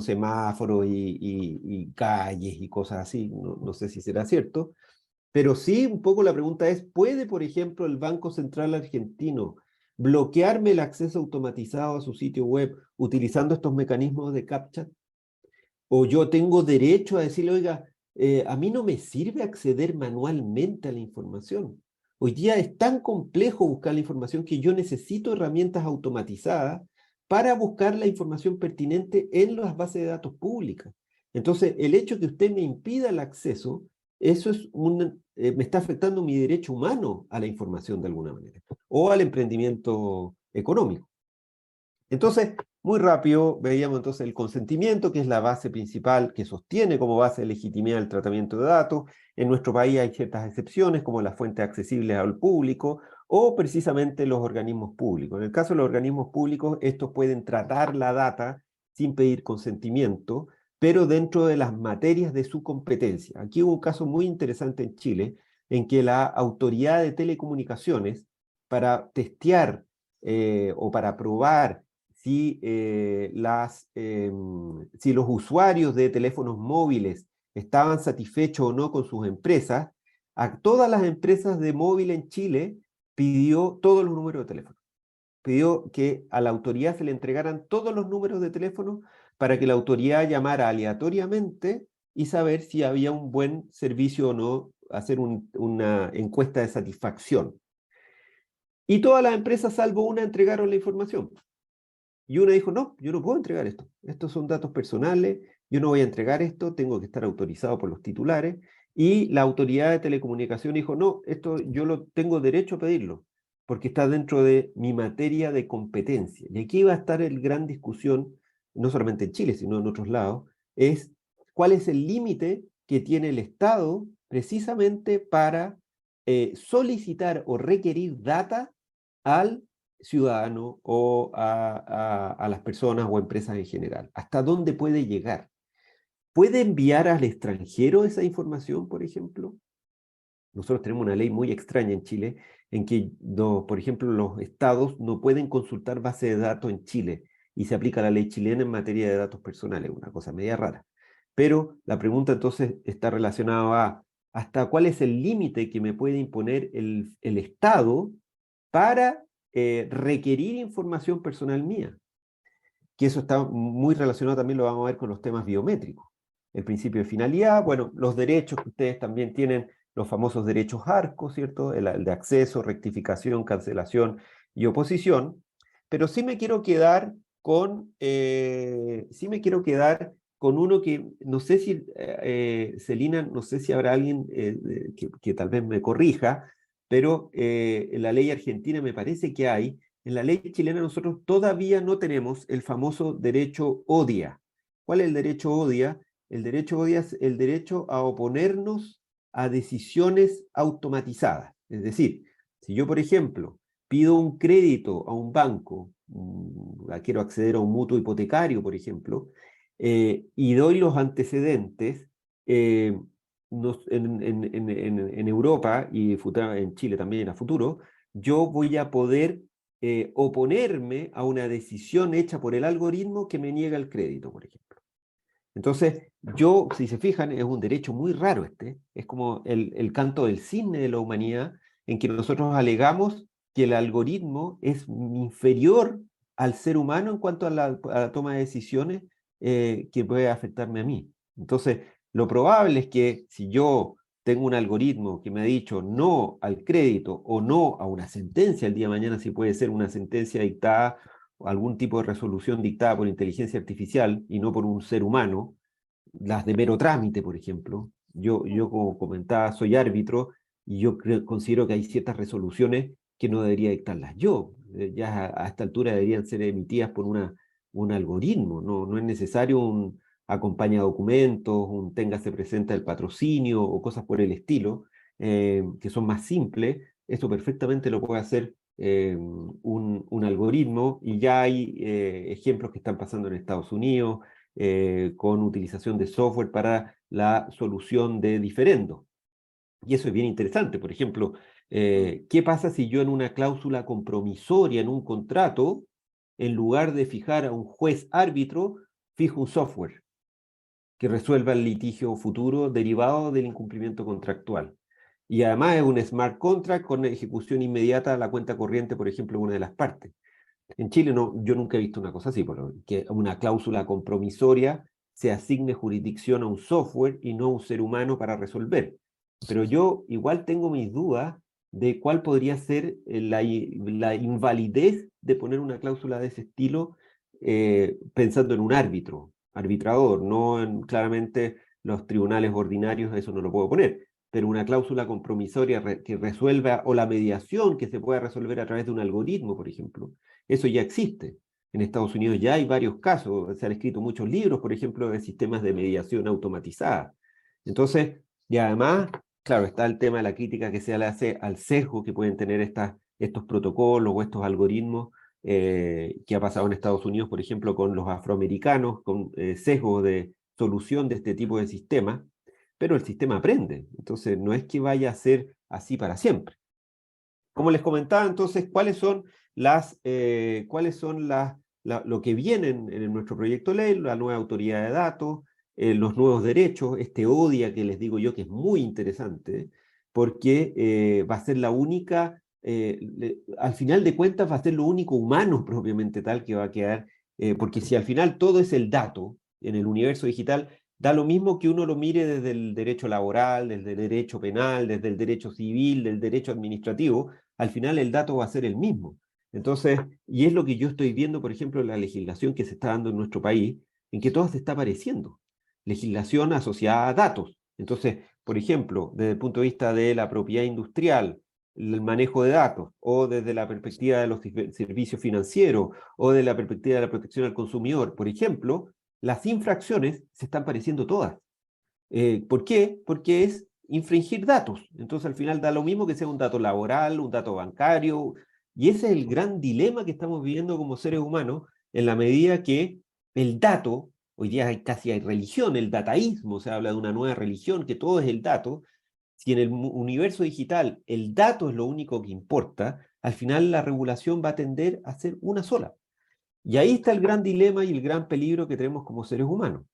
semáforos y calles y cosas así. No sé si será cierto, pero sí, un poco la pregunta es, ¿puede, por ejemplo, el Banco Central Argentino bloquearme el acceso automatizado a su sitio web utilizando estos mecanismos de CAPTCHA? ¿O yo tengo derecho a decirle, oiga, a mí no me sirve acceder manualmente a la información? Hoy día es tan complejo buscar la información que yo necesito herramientas automatizadas para buscar la información pertinente en las bases de datos públicas. Entonces, el hecho que usted me impida el acceso, eso es me está afectando mi derecho humano a la información de alguna manera, o al emprendimiento económico. Entonces, muy rápido, veíamos entonces el consentimiento, que es la base principal que sostiene como base de legitimidad el tratamiento de datos. En nuestro país hay ciertas excepciones, como las fuentes accesibles al público o precisamente los organismos públicos. En el caso de los organismos públicos, estos pueden tratar la data sin pedir consentimiento, pero dentro de las materias de su competencia. Aquí hubo un caso muy interesante en Chile, en que la Autoridad de Telecomunicaciones, para testear o para probar si, si los usuarios de teléfonos móviles estaban satisfechos o no con sus empresas, a todas las empresas de móvil en Chile pidió todos los números de teléfono. Pidió que a la autoridad se le entregaran todos los números de teléfono para que la autoridad llamara aleatoriamente y saber si había un buen servicio o no, hacer una encuesta de satisfacción. Y todas las empresas, salvo una, entregaron la información. Y una dijo, no, yo no puedo entregar esto. Estos son datos personales, yo no voy a entregar esto, tengo que estar autorizado por los titulares. Y la autoridad de telecomunicación dijo, no, esto yo lo tengo derecho a pedirlo, porque está dentro de mi materia de competencia. Y aquí va a estar el gran discusión, no solamente en Chile, sino en otros lados, es cuál es el límite que tiene el Estado precisamente para solicitar o requerir data al ciudadano o a las personas o empresas en general. ¿Hasta dónde puede llegar? ¿Puede enviar al extranjero esa información, por ejemplo? Nosotros tenemos una ley muy extraña en Chile en que, no, por ejemplo, los estados no pueden consultar bases de datos en Chile y se aplica la ley chilena en materia de datos personales, una cosa media rara. Pero la pregunta entonces está relacionada a hasta cuál es el límite que me puede imponer el Estado para requerir información personal mía, que eso está muy relacionado también, lo vamos a ver con los temas biométricos. El principio de finalidad, bueno, los derechos que ustedes también tienen, los famosos derechos ARCO, ¿cierto? El de acceso, rectificación, cancelación y oposición, pero sí me quiero quedar con uno que no sé si, Celina, no sé si habrá alguien que tal vez me corrija, pero en la ley argentina me parece que hay, en la ley chilena nosotros todavía no tenemos el famoso derecho odia. ¿Cuál es el derecho odia? El derecho odia es el derecho a oponernos a decisiones automatizadas. Es decir, si yo, por ejemplo, pido un crédito a un banco, quiero acceder a un mutuo hipotecario, por ejemplo, y doy los antecedentes, en Europa y en Chile también a futuro, yo voy a poder oponerme a una decisión hecha por el algoritmo que me niega el crédito, por ejemplo. Entonces, yo, si se fijan, es un derecho muy raro este, es como el canto del cisne de la humanidad, en que nosotros alegamos que el algoritmo es inferior al ser humano en cuanto a la toma de decisiones que puede afectarme a mí. Entonces, lo probable es que si yo tengo un algoritmo que me ha dicho no al crédito o no a una sentencia el día de mañana, si puede ser una sentencia dictada o algún tipo de resolución dictada por inteligencia artificial y no por un ser humano, las de mero trámite, por ejemplo. Yo como comentaba, soy árbitro y yo considero que hay ciertas resoluciones que no debería dictarlas yo. Ya a esta altura deberían ser emitidas por un algoritmo. No es necesario un acompaña documentos, un téngase presente el patrocinio o cosas por el estilo, que son más simples. Eso perfectamente lo puede hacer un algoritmo y ya hay ejemplos que están pasando en Estados Unidos con utilización de software para la solución de diferendos. Y eso es bien interesante. Por ejemplo, ¿qué pasa si yo en una cláusula compromisoria, en un contrato, en lugar de fijar a un juez árbitro, fijo un software que resuelva el litigio futuro derivado del incumplimiento contractual? Y además es un smart contract con ejecución inmediata a la cuenta corriente, por ejemplo, de una de las partes. En Chile no, yo nunca he visto una cosa así, que una cláusula compromisoria se asigne jurisdicción a un software y no a un ser humano para resolver. Pero yo igual tengo mis dudas de cuál podría ser la invalidez de poner una cláusula de ese estilo pensando en un arbitrador, no en claramente los tribunales ordinarios, eso no lo puedo poner, pero una cláusula compromisoria que resuelva, o la mediación que se pueda resolver a través de un algoritmo, por ejemplo. Eso ya existe. En Estados Unidos ya hay varios casos, se han escrito muchos libros, por ejemplo, de sistemas de mediación automatizada. Entonces, y además, claro, está el tema de la crítica que se le hace al sesgo que pueden tener estos protocolos o estos algoritmos que ha pasado en Estados Unidos, por ejemplo, con los afroamericanos, con sesgo de solución de este tipo de sistemas, pero el sistema aprende. Entonces, no es que vaya a ser así para siempre. Como les comentaba, entonces, lo que viene en nuestro proyecto de ley, la nueva autoridad de datos, los nuevos derechos, este ODIA que les digo yo que es muy interesante, porque va a ser la única, al final de cuentas va a ser lo único humano propiamente tal que va a quedar, porque si al final todo es el dato en el universo digital, da lo mismo que uno lo mire desde el derecho laboral, desde el derecho penal, desde el derecho civil, del derecho administrativo, al final el dato va a ser el mismo. Entonces, y es lo que yo estoy viendo, por ejemplo, en la legislación que se está dando en nuestro país, en que todo se está pareciendo. Legislación asociada a datos. Entonces, por ejemplo, desde el punto de vista de la propiedad industrial, el manejo de datos, o desde la perspectiva de los servicios financieros, o de la perspectiva de la protección al consumidor, por ejemplo, las infracciones se están pareciendo todas. ¿Por qué? Porque es infringir datos. Entonces al final da lo mismo que sea un dato laboral, un dato bancario, y ese es el gran dilema que estamos viviendo como seres humanos en la medida que el dato, hoy día casi hay religión, el dataísmo, se habla de una nueva religión, que todo es el dato. Si en el universo digital el dato es lo único que importa, al final la regulación va a tender a ser una sola. Y ahí está el gran dilema y el gran peligro que tenemos como seres humanos.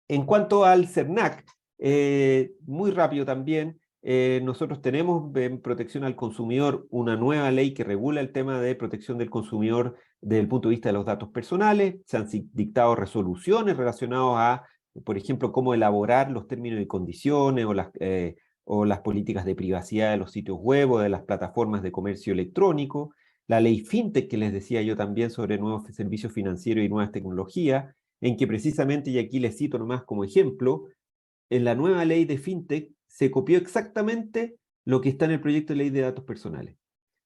En cuanto al CERNAC, muy rápido también, nosotros tenemos en protección al consumidor una nueva ley que regula el tema de protección del consumidor desde el punto de vista de los datos personales. Se han dictado resoluciones relacionadas a, por ejemplo, cómo elaborar los términos y condiciones o las políticas de privacidad de los sitios web o de las plataformas de comercio electrónico. La ley FinTech que les decía yo también sobre nuevos servicios financieros y nuevas tecnologías, en que precisamente, y aquí les cito nomás como ejemplo, en la nueva ley de FinTech se copió exactamente lo que está en el proyecto de ley de datos personales.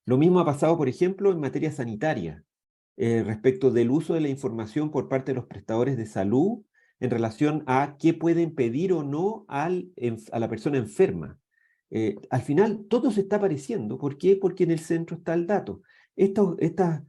Lo mismo ha pasado, por ejemplo, en materia sanitaria, respecto del uso de la información por parte de los prestadores de salud en relación a qué pueden pedir o no a la persona enferma. Al final, todo se está pareciendo. ¿Por qué? Porque en el centro está el dato. Estas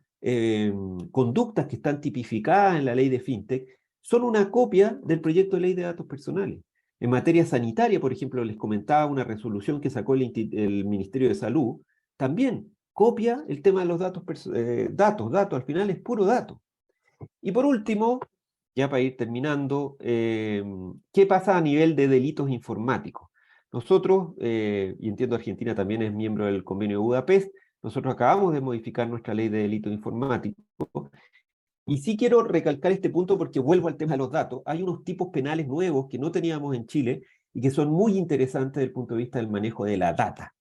conductas que están tipificadas en la ley de FinTech son una copia del proyecto de ley de datos personales. En materia sanitaria, por ejemplo, les comentaba una resolución que sacó el Ministerio de Salud, también copia el tema de los datos, al final es puro dato. Y por último, ya para ir terminando, ¿qué pasa a nivel de delitos informáticos? Nosotros, y entiendo Argentina también es miembro del convenio de Budapest, nosotros acabamos de modificar nuestra ley de delitos informáticos, y sí quiero recalcar este punto porque vuelvo al tema de los datos. Hay unos tipos penales nuevos que no teníamos en Chile y que son muy interesantes desde el punto de vista del manejo de la data.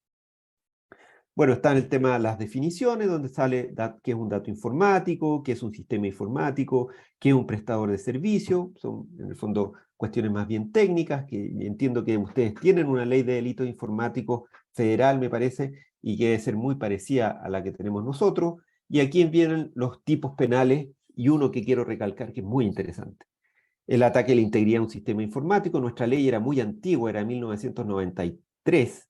Bueno, está en el tema de las definiciones, donde sale qué es un dato informático, qué es un sistema informático, qué es un prestador de servicio. Son, en el fondo, cuestiones más bien técnicas, que entiendo que ustedes tienen una ley de delitos informáticos federal, me parece, y que debe ser muy parecida a la que tenemos nosotros. Y aquí vienen los tipos penales, y uno que quiero recalcar que es muy interesante. El ataque a la integridad de un sistema informático. Nuestra ley era muy antigua, era de 1993,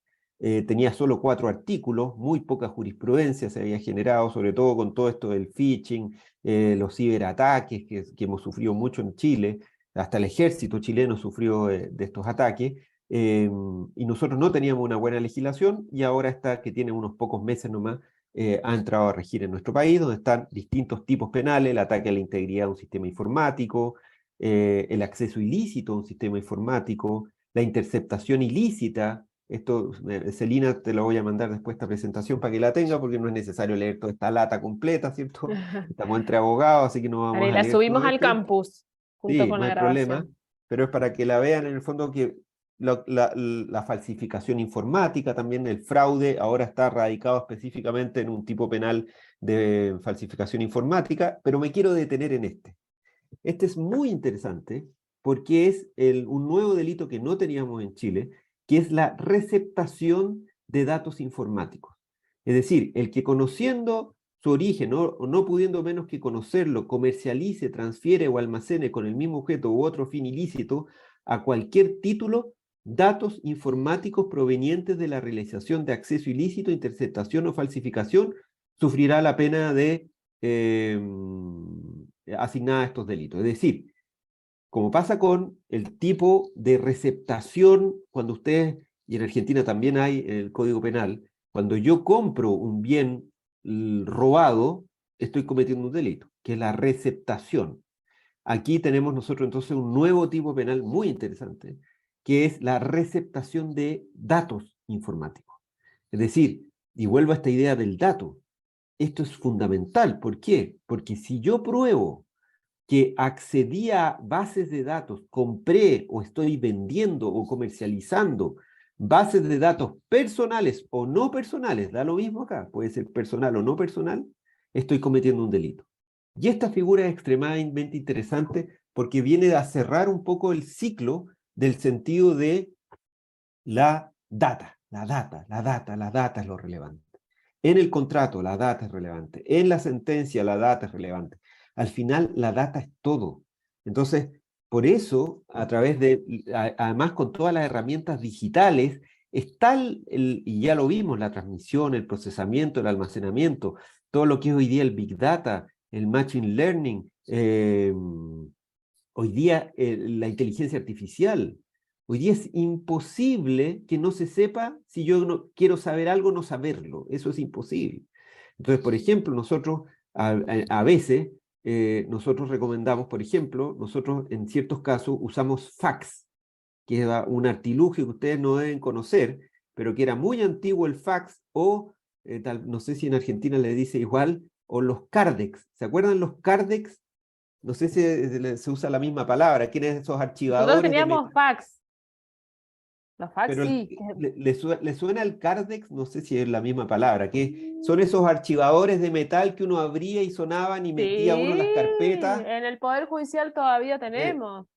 tenía solo 4 artículos, muy poca jurisprudencia se había generado, sobre todo con todo esto del phishing, los ciberataques que hemos sufrido mucho en Chile, hasta el ejército chileno sufrió de estos ataques, y nosotros no teníamos una buena legislación, y ahora esta, que tiene unos pocos meses nomás, ha entrado a regir en nuestro país, donde están distintos tipos penales: el ataque a la integridad de un sistema informático, el acceso ilícito a un sistema informático, la interceptación ilícita. Esto, Celina, te lo voy a mandar después esta presentación para que la tenga, porque no es necesario leer toda esta lata completa, ¿cierto? Estamos entre abogados, así que no Vale, vamos y a la leer subimos todo al esto. campus junto Sí, con no la hay problema, grabación. pero es para que la vean en el fondo que la falsificación informática, también el fraude, ahora está radicado específicamente en un tipo penal de falsificación informática, pero me quiero detener en este. Este es muy interesante porque es un nuevo delito que no teníamos en Chile, que es la receptación de datos informáticos. Es decir, el que, conociendo su origen o no pudiendo menos que conocerlo, comercialice, transfiere o almacene con el mismo objeto u otro fin ilícito a cualquier título datos informáticos provenientes de la realización de acceso ilícito, interceptación o falsificación, sufrirá la pena de asignada a estos delitos. Es decir, como pasa con el tipo de receptación, cuando ustedes, y en Argentina también hay en el Código Penal, cuando yo compro un bien robado, estoy cometiendo un delito, que es la receptación. Aquí tenemos nosotros entonces un nuevo tipo penal muy interesante, que es la receptación de datos informáticos. Es decir, y vuelvo a esta idea del dato, esto es fundamental. ¿Por qué? Porque si yo pruebo que accedí a bases de datos, compré o estoy vendiendo o comercializando bases de datos personales o no personales, da lo mismo acá, puede ser personal o no personal, estoy cometiendo un delito. Y esta figura es extremadamente interesante porque viene a cerrar un poco el ciclo del sentido de la data, la data, la data, la data es lo relevante. En el contrato, la data es relevante. En la sentencia, la data es relevante. Al final, la data es todo. Entonces, por eso, a través de, además con todas las herramientas digitales, está y ya lo vimos, la transmisión, el procesamiento, el almacenamiento, todo lo que es hoy día el Big Data, el Machine Learning, hoy día la inteligencia artificial. Hoy día es imposible que no se sepa, si yo no quiero saber algo, no saberlo. Eso es imposible. Entonces, por ejemplo, nosotros a veces, nosotros recomendamos, por ejemplo, nosotros en ciertos casos usamos fax, que es un artilugio que ustedes no deben conocer, pero que era muy antiguo el fax, o no sé si en Argentina le dice igual, o los cardex. ¿Se acuerdan los cardex? No sé si se usa la misma palabra. ¿Quiénes esos Nosotros archivadores de teníamos metal? fax. Los fax Pero sí. ¿le suena el Cardex? No sé si es la misma palabra. Que son esos archivadores de metal que uno abría y sonaban y metía uno las Sí, carpetas. en el Poder Judicial todavía Eh, tenemos.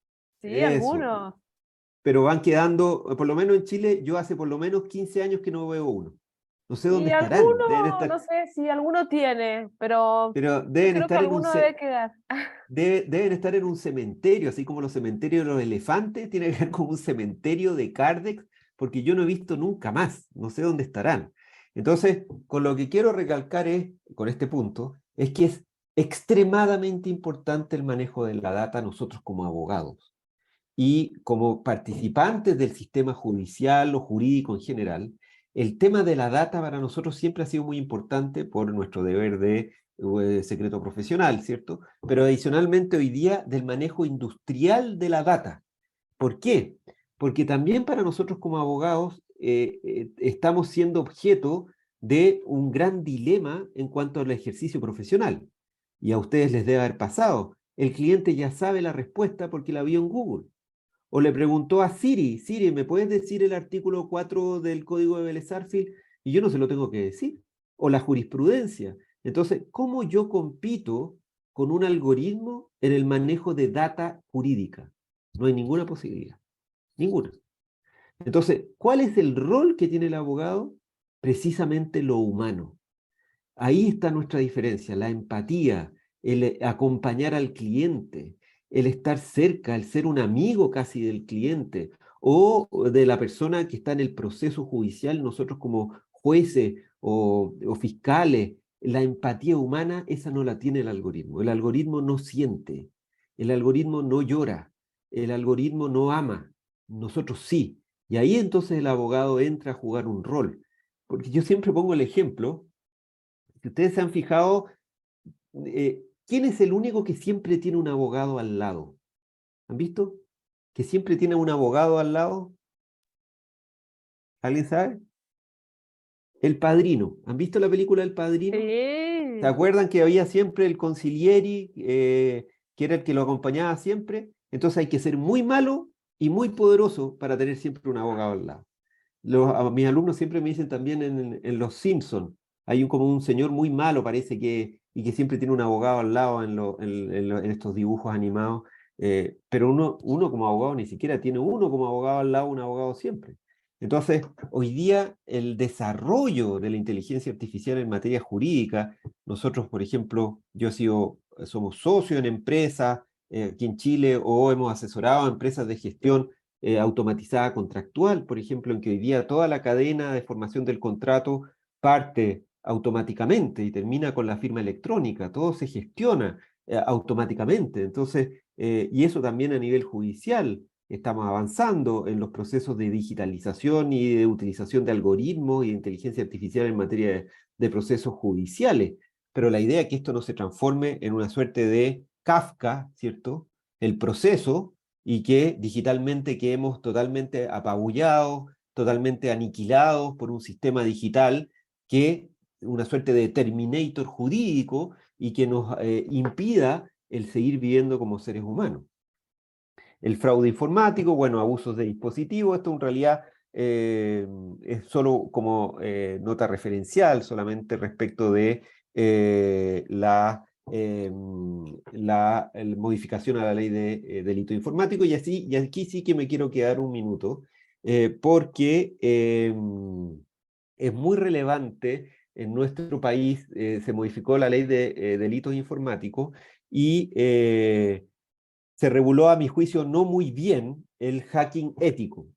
Sí, eso. algunos. Pero van quedando, por lo menos en Chile, yo hace por lo menos 15 años que no veo uno. No sé Y dónde estarán. Deben alguno, no estar, sé si alguno tiene, pero pero yo deben creo que estar en un, alguno debe quedar. deben estar en un cementerio, así como los cementerios de los elefantes, tiene que ver como un cementerio de Cardex, porque yo no he visto nunca más, no sé dónde estarán. Entonces, con lo que quiero recalcar es, con este punto, es que es extremadamente importante el manejo de la data nosotros como abogados y como participantes del sistema judicial o jurídico en general. El tema de la data para nosotros siempre ha sido muy importante por nuestro deber de secreto profesional, ¿cierto? Pero adicionalmente hoy día del manejo industrial de la data. ¿Por qué? Porque también para nosotros como abogados estamos siendo objeto de un gran dilema en cuanto al ejercicio profesional. Y a ustedes les debe haber pasado. El cliente ya sabe la respuesta porque la vio en Google. O le preguntó a Siri, Siri, ¿me puedes decir el artículo 4 del Código de Vélez-Sarsfield? Y yo no se lo tengo que decir. O la jurisprudencia. Entonces, ¿cómo yo compito con un algoritmo en el manejo de data jurídica? No hay ninguna posibilidad. Ninguna. Entonces, ¿cuál es el rol que tiene el abogado? Precisamente lo humano. Ahí está nuestra diferencia, la empatía, el acompañar al cliente, el estar cerca, el ser un amigo casi del cliente o de la persona que está en el proceso judicial, nosotros como jueces o fiscales, la empatía humana, esa no la tiene el algoritmo. El algoritmo no siente, el algoritmo no llora, el algoritmo no ama, nosotros sí. Y ahí entonces el abogado entra a jugar un rol. Porque yo siempre pongo el ejemplo, si ustedes se han fijado, ¿quién es el único que siempre tiene un abogado al lado? ¿Han visto? Que siempre tiene un abogado al lado. ¿Alguien sabe? El Padrino. ¿Han visto la película El Padrino? ¿Se Sí, acuerdan que había siempre el consiglieri, que era el que lo acompañaba siempre? Entonces hay que ser muy malo y muy poderoso para tener siempre un abogado al lado. Mis alumnos siempre me dicen también en Los Simpsons, hay como un señor muy malo, parece que, y que siempre tiene un abogado al lado en estos dibujos animados, pero uno como abogado ni siquiera tiene uno como abogado al lado, un abogado siempre. Entonces, hoy día el desarrollo de la inteligencia artificial en materia jurídica, nosotros, por ejemplo, somos socios en empresas aquí en Chile o hemos asesorado a empresas de gestión automatizada contractual, por ejemplo, en que hoy día toda la cadena de formación del contrato parte automáticamente y termina con la firma electrónica, todo se gestiona automáticamente. Entonces, y eso también a nivel judicial, estamos avanzando en los procesos de digitalización y de utilización de algoritmos y de inteligencia artificial en materia de procesos judiciales. Pero la idea es que esto no se transforme en una suerte de Kafka, ¿cierto? El proceso y que digitalmente quedemos totalmente apabullados, totalmente aniquilados por un sistema digital que una suerte de Terminator jurídico y que nos impida el seguir viviendo como seres humanos. El fraude informático, bueno, abusos de dispositivos, esto en realidad es solo como nota referencial, solamente respecto de la modificación a la ley de delito informático, y aquí sí que me quiero quedar un minuto, porque es muy relevante. En nuestro país se modificó la ley de delitos informáticos y se reguló, a mi juicio, no muy bien el hacking ético.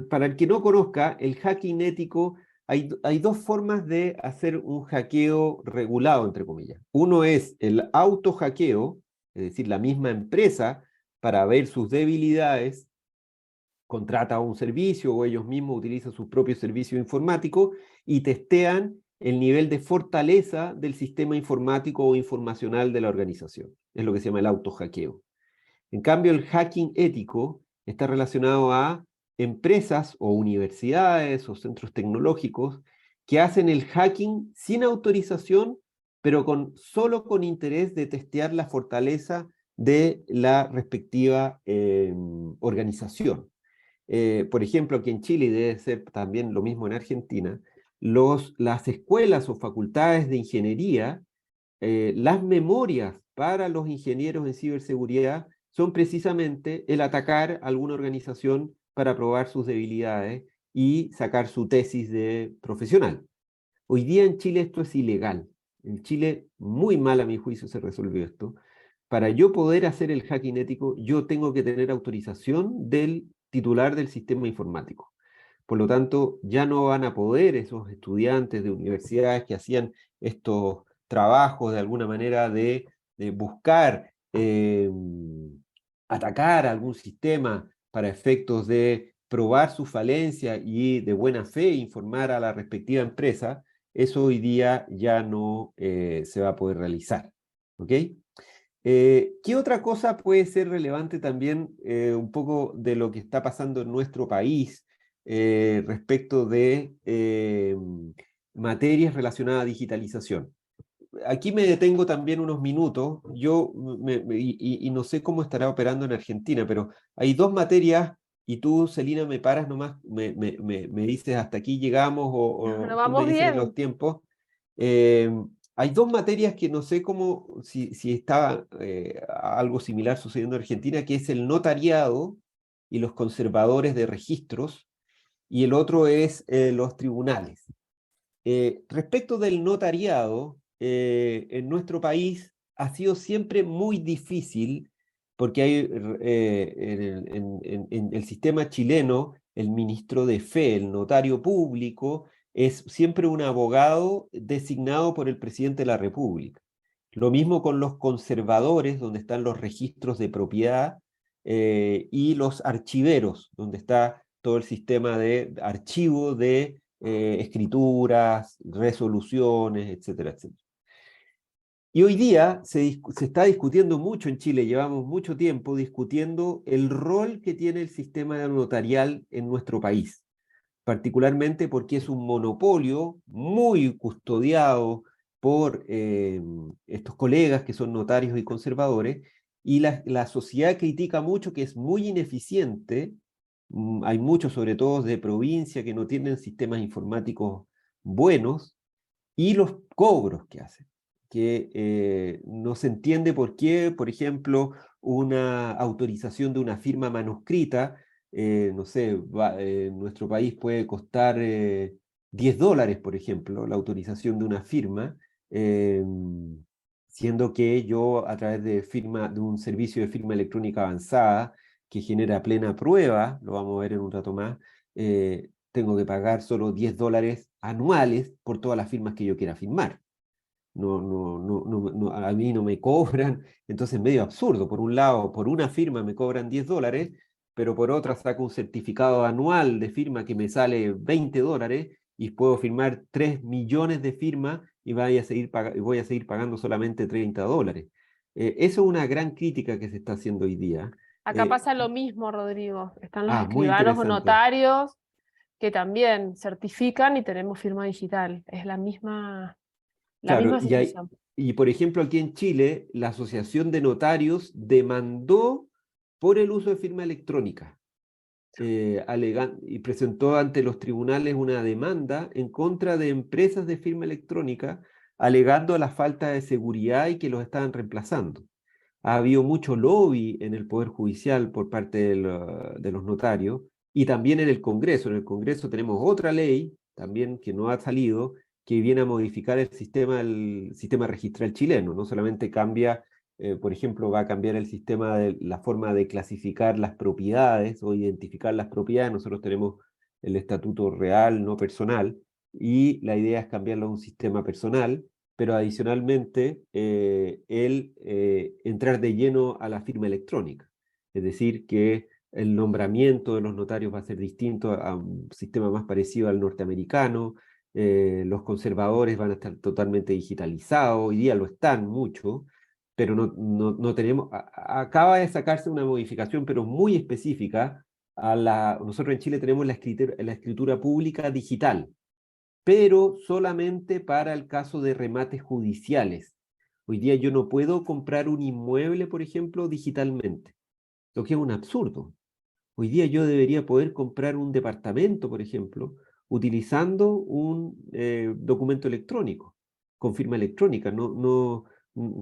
Para el que no conozca, el hacking ético, hay dos formas de hacer un hackeo regulado, entre comillas. Uno es el auto-hackeo, es decir, la misma empresa, para ver sus debilidades, contrata un servicio o ellos mismos utilizan sus propios servicios informáticos y testean el nivel de fortaleza del sistema informático o informacional de la organización. Es lo que se llama el auto-hackeo. En cambio, el hacking ético está relacionado a empresas o universidades o centros tecnológicos que hacen el hacking sin autorización, pero solo con interés de testear la fortaleza de la respectiva organización. Por ejemplo, aquí en Chile, y debe ser también lo mismo en Argentina, las escuelas o facultades de ingeniería, las memorias para los ingenieros en ciberseguridad son precisamente el atacar a alguna organización para probar sus debilidades y sacar su tesis de profesional. Hoy día en Chile esto es ilegal. En Chile, muy mal a mi juicio, se resolvió esto. Para yo poder hacer el hacking ético, yo tengo que tener autorización del titular del sistema informático. Por lo tanto, ya no van a poder esos estudiantes de universidades que hacían estos trabajos de alguna manera de buscar atacar algún sistema para efectos de probar su falencia y de buena fe informar a la respectiva empresa, eso hoy día ya no se va a poder realizar. ¿Ok? ¿Qué otra cosa puede ser relevante también un poco de lo que está pasando en nuestro país respecto de materias relacionadas a digitalización? Aquí me detengo también unos minutos. Yo y no sé cómo estará operando en Argentina, pero hay dos materias y tú, Celina, me paras nomás, me dices hasta aquí llegamos Pero o tú me vamos dices los bien. tiempos. Eh, Hay dos materias que no sé cómo, si está algo similar sucediendo en Argentina, que es el notariado y los conservadores de registros, y el otro es los tribunales. Respecto del notariado, en nuestro país ha sido siempre muy difícil porque hay en el sistema chileno, el ministro de fe, el notario público, es siempre un abogado designado por el presidente de la República. Lo mismo con los conservadores, donde están los registros de propiedad, y los archiveros, donde está todo el sistema de archivo de escrituras, resoluciones, etcétera, etcétera. Y hoy día se está discutiendo mucho en Chile, llevamos mucho tiempo discutiendo el rol que tiene el sistema notarial en nuestro país, particularmente porque es un monopolio muy custodiado por estos colegas que son notarios y conservadores, y la sociedad critica mucho que es muy ineficiente. Hay muchos, sobre todo de provincia, que no tienen sistemas informáticos buenos, y los cobros que hacen, que no se entiende por qué, por ejemplo, una autorización de una firma manuscrita, no sé, en nuestro país puede costar $10, por ejemplo, la autorización de una firma, eh, siendo que yo a través de un servicio de firma electrónica avanzada, que genera plena prueba, lo vamos a ver en un rato más, tengo que pagar solo $10 anuales por todas las firmas que yo quiera firmar. A mí no me cobran, entonces es medio absurdo. Por un lado, por una firma me cobran $10, pero por otra saco un certificado anual de firma que me sale $20 y puedo firmar 3 millones de firmas y voy a seguir pagando solamente $30. Eso es una gran crítica que se está haciendo hoy día. Acá pasa lo mismo, Rodrigo. Están los Muy escribanos o interesante. notarios que también certifican y tenemos firma digital. Es la Claro, misma situación. y por ejemplo aquí en Chile, la Asociación de Notarios demandó por el uso de firma electrónica, y presentó ante los tribunales una demanda en contra de empresas de firma electrónica, alegando la falta de seguridad y que los estaban reemplazando. Ha habido mucho lobby en el Poder Judicial por parte de los notarios y también en el Congreso. En el Congreso tenemos otra ley, también que no ha salido, que viene a modificar el sistema registral chileno. No solamente cambia, por ejemplo, va a cambiar el sistema de la forma de clasificar las propiedades o identificar las propiedades. Nosotros tenemos el estatuto real, no personal, y la idea es cambiarlo a un sistema personal, pero adicionalmente entrar de lleno a la firma electrónica. Es decir, que el nombramiento de los notarios va a ser distinto a un sistema más parecido al norteamericano. Los conservadores van a estar totalmente digitalizados, hoy día lo están mucho, pero no tenemos, acaba de sacarse una modificación, pero muy específica, nosotros en Chile tenemos la escritura pública digital, pero solamente para el caso de remates judiciales. Hoy día yo no puedo comprar un inmueble, por ejemplo, digitalmente, lo que es un absurdo. Hoy día yo debería poder comprar un departamento, por ejemplo, utilizando un documento electrónico, con firma electrónica.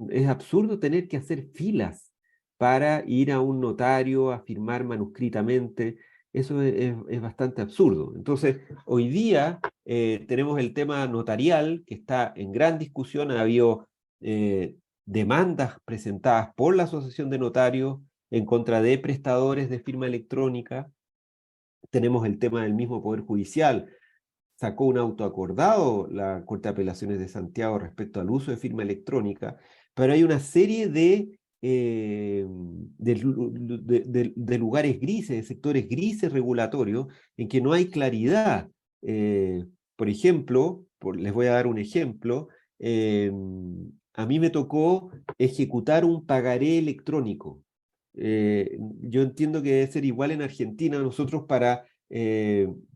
Es absurdo tener que hacer filas para ir a un notario a firmar manuscritamente. eso es bastante absurdo. Entonces, hoy día tenemos el tema notarial que está en gran discusión. Ha habido demandas presentadas por la Asociación de Notarios en contra de prestadores de firma electrónica. Tenemos el tema del mismo Poder Judicial. Sacó un auto acordado la Corte de Apelaciones de Santiago respecto al uso de firma electrónica, pero hay una serie de lugares grises, de sectores grises regulatorios, en que no hay claridad. Por ejemplo, les voy a dar un ejemplo, a mí me tocó ejecutar un pagaré electrónico. Yo entiendo que debe ser igual en Argentina. Nosotros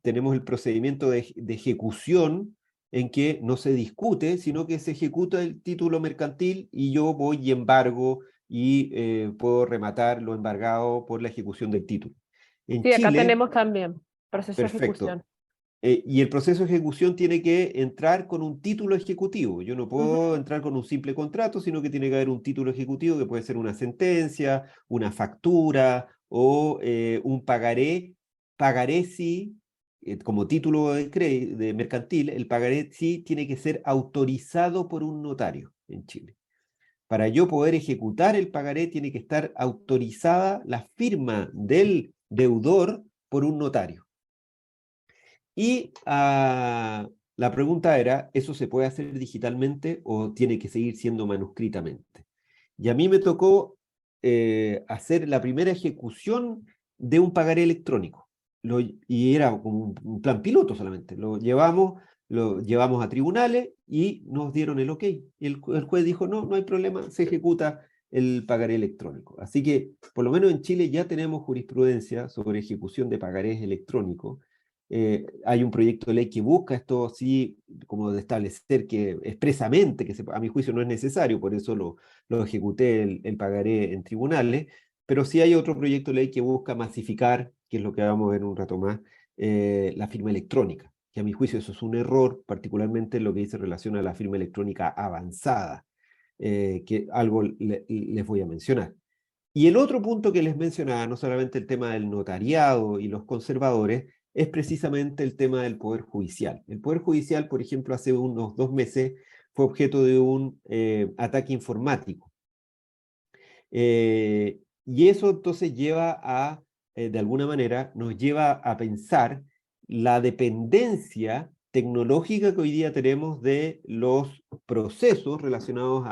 tenemos el procedimiento de ejecución en que no se discute, sino que se ejecuta el título mercantil y yo voy y embargo y puedo rematar lo embargado por la ejecución del título. En Sí, acá Chile, tenemos también proceso de perfecto. ejecución. Y el proceso de ejecución tiene que entrar con un título ejecutivo. Yo no puedo Ujú. entrar con un simple contrato, sino que tiene que haber un título ejecutivo que puede ser una sentencia, una factura o un pagaré. Pagaré sí, como título de mercantil, el pagaré sí tiene que ser autorizado por un notario en Chile. Para yo poder ejecutar el pagaré tiene que estar autorizada la firma del deudor por un notario. Y la pregunta era, ¿eso se puede hacer digitalmente o tiene que seguir siendo manuscritamente? Y a mí me tocó hacer la primera ejecución de un pagaré electrónico. Y era como un plan piloto solamente. Lo llevamos a tribunales y nos dieron el ok. Y el juez dijo, no, no hay problema, se ejecuta el pagaré electrónico. Así que, por lo menos en Chile ya tenemos jurisprudencia sobre ejecución de pagarés electrónicos. Hay un proyecto de ley que busca esto así, como de establecer que expresamente, a mi juicio no es necesario, por eso lo ejecuté el pagaré en tribunales, pero sí hay otro proyecto de ley que busca masificar, que es lo que vamos a ver un rato más, la firma electrónica, que a mi juicio eso es un error, particularmente en lo que dice relación a la firma electrónica avanzada, que algo les voy a mencionar. Y el otro punto que les mencionaba, no solamente el tema del notariado y los conservadores, es precisamente el tema del Poder Judicial. El Poder Judicial, por ejemplo, hace unos 2 meses fue objeto de un ataque informático. Y eso entonces de alguna manera, nos lleva a pensar la dependencia tecnológica que hoy día tenemos de los procesos relacionados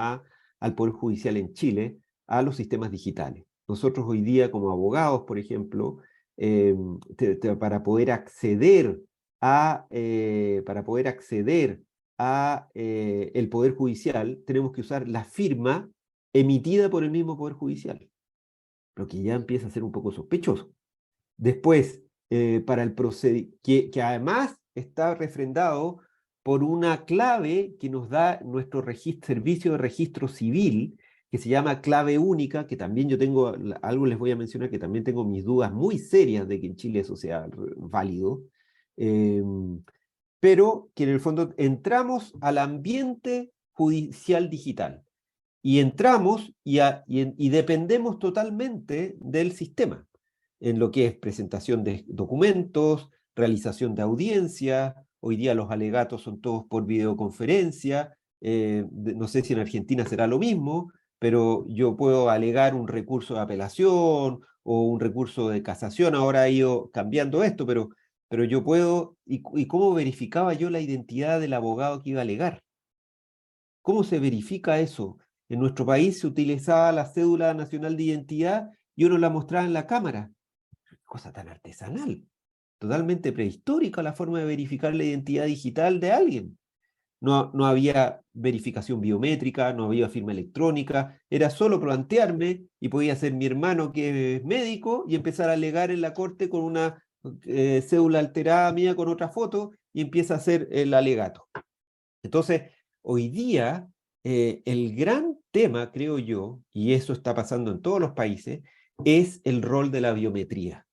al Poder Judicial en Chile, a los sistemas digitales. Nosotros hoy día como abogados, por ejemplo, para poder acceder a el Poder Judicial, tenemos que usar la firma emitida por el mismo Poder Judicial, lo que ya empieza a ser un poco sospechoso. Después, para el que además está refrendado por una clave que nos da nuestro servicio de registro civil, que se llama clave única, que también yo tengo, algo les voy a mencionar, que también tengo mis dudas muy serias de que en Chile eso sea válido, eh, pero que en el fondo entramos al ambiente judicial digital y entramos y dependemos totalmente del sistema en lo que es presentación de documentos, realización de audiencia. Hoy día los alegatos son todos por videoconferencia. No sé si en Argentina será lo mismo, pero yo puedo alegar un recurso de apelación o un recurso de casación. Ahora ha ido cambiando esto, pero yo puedo. ¿Y cómo verificaba yo la identidad del abogado que iba a alegar? ¿Cómo se verifica eso? En nuestro país se utilizaba la cédula nacional de identidad y uno la mostraba en la cámara. Cosa tan artesanal, totalmente prehistórica la forma de verificar la identidad digital de alguien. No había verificación biométrica, no había firma electrónica, era solo plantearme y podía ser mi hermano que es médico y empezar a alegar en la corte con una cédula alterada mía con otra foto y empieza a hacer el alegato. Entonces, hoy día, el gran tema, creo yo, y eso está pasando en todos los países, es el rol de la biometría.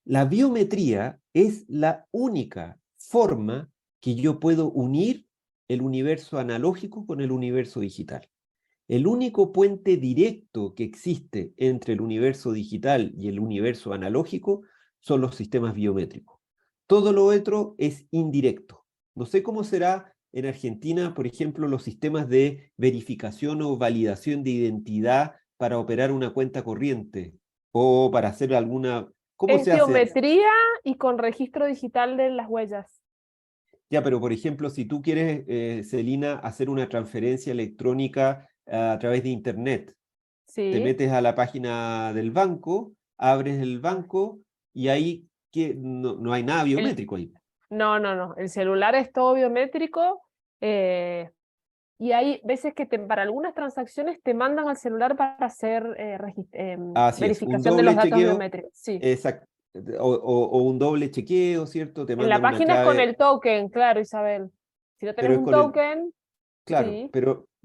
La biometría es la única forma que yo puedo unir el universo analógico con el universo digital. El único puente directo que existe entre el universo digital y el universo analógico son los sistemas biométricos. Todo lo otro es indirecto. No sé cómo será en Argentina, por ejemplo, los sistemas de verificación o validación de identidad para operar una cuenta corriente o para hacer alguna... ¿Cómo Es se hace? biometría y con registro digital de las huellas. Ya, pero por ejemplo, si tú quieres, Celina, hacer una transferencia electrónica a través de Internet, te Sí. metes a la página del banco, abres el banco y ahí no hay nada El, biométrico ahí. no. El celular es todo biométrico. Y hay veces que para algunas transacciones te mandan al celular para hacer Así es, un verificación de los doble datos chequeo, biométricos. Sí. exacto, o un doble chequeo, ¿cierto? Te En la mandan una página es con clave, el token, claro, Isabel. Si no tenés pero es un con el, token, claro, sí,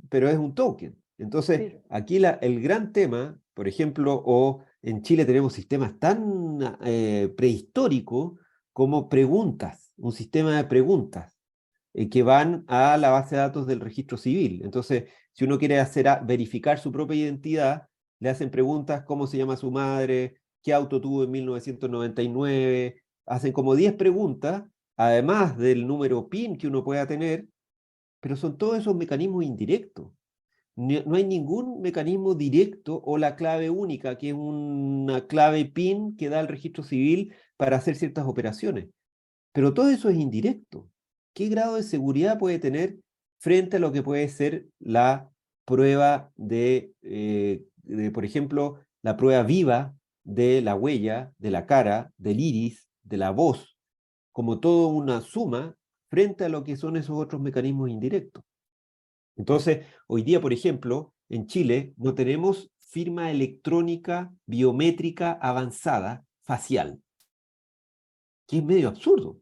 pero es un token. Entonces, sí. aquí el gran tema, por ejemplo, o en Chile tenemos sistemas tan prehistóricos como preguntas, un sistema de preguntas que van a la base de datos del registro civil. Entonces, si uno quiere verificar su propia identidad, le hacen preguntas: ¿cómo se llama su madre? ¿Qué auto tuvo en 1999? Hacen como 10 preguntas, además del número PIN que uno pueda tener, pero son todos esos mecanismos indirectos. No hay ningún mecanismo directo o la clave única, que es una clave PIN que da el registro civil para hacer ciertas operaciones. Pero todo eso es indirecto. ¿Qué grado de seguridad puede tener frente a lo que puede ser la prueba por ejemplo, la prueba viva de la huella, de la cara, del iris, de la voz, como toda una suma frente a lo que son esos otros mecanismos indirectos? Entonces, hoy día, por ejemplo, en Chile no tenemos firma electrónica biométrica avanzada facial, que es medio absurdo.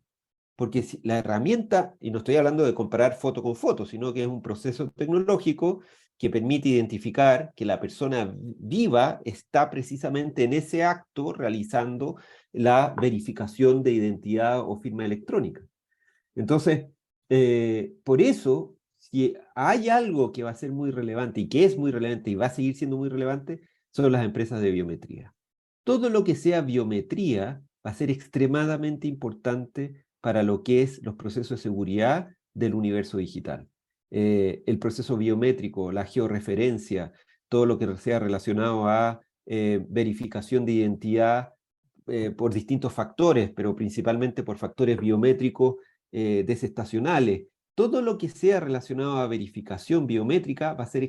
Porque si la herramienta, y no estoy hablando de comparar foto con foto, sino que es un proceso tecnológico que permite identificar que la persona viva está precisamente en ese acto realizando la verificación de identidad o firma electrónica. Entonces, por eso, si hay algo que va a ser muy relevante y que es muy relevante y va a seguir siendo muy relevante, son las empresas de biometría. Todo lo que sea biometría va a ser extremadamente importante para lo que es los procesos de seguridad del universo digital. El proceso biométrico, la georreferencia, todo lo que sea relacionado a verificación de identidad por distintos factores, pero principalmente por factores biométricos desestacionales. Todo lo que sea relacionado a verificación biométrica va a ser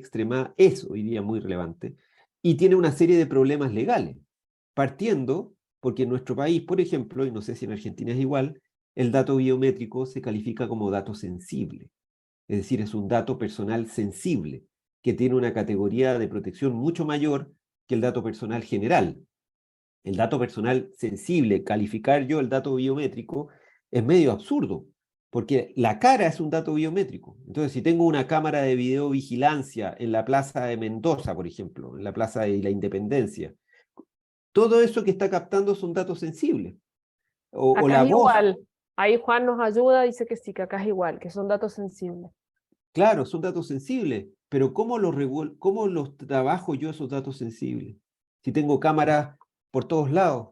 es hoy día muy relevante y tiene una serie de problemas legales, partiendo porque en nuestro país, por ejemplo, y no sé si en Argentina es igual, el dato biométrico se califica como dato sensible, es decir, es un dato personal sensible, que tiene una categoría de protección mucho mayor que el dato personal general. El dato personal sensible, calificar yo el dato biométrico, es medio absurdo, porque la cara es un dato biométrico. Entonces, si tengo una cámara de videovigilancia en la Plaza de Mendoza, por ejemplo, en la Plaza de la Independencia, todo eso que está captando son datos sensibles. O Acá la es voz, igual. Ahí Juan nos ayuda, dice que sí, que acá es igual, que son datos sensibles. claro, son datos sensibles, pero ¿cómo los trabajo yo esos datos sensibles? Si tengo cámaras por todos lados.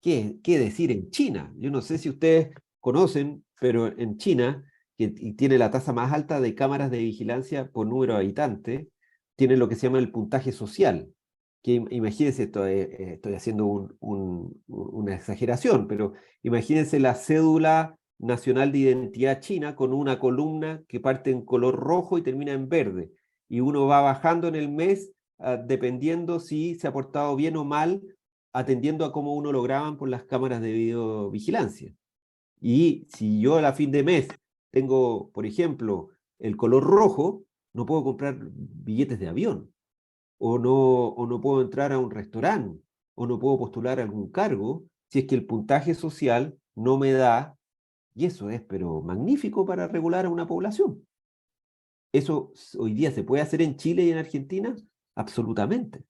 ¿Qué decir en China? Yo no sé si ustedes conocen, pero en China, que tiene la tasa más alta de cámaras de vigilancia por número de habitantes, tiene lo que se llama el puntaje social. Que imagínense, estoy haciendo una exageración, pero imagínense la cédula nacional de identidad china con una columna que parte en color rojo y termina en verde. Y uno va bajando en el mes, dependiendo si se ha portado bien o mal, atendiendo a cómo uno lo graban por las cámaras de videovigilancia. Y si yo a la fin de mes tengo, por ejemplo, el color rojo, no puedo comprar billetes de avión, o no puedo entrar a un restaurante, o no puedo postular algún cargo, si es que el puntaje social no me da, y eso es, pero magnífico para regular a una población. ¿Eso hoy día se puede hacer en Chile y en Argentina? Absolutamente,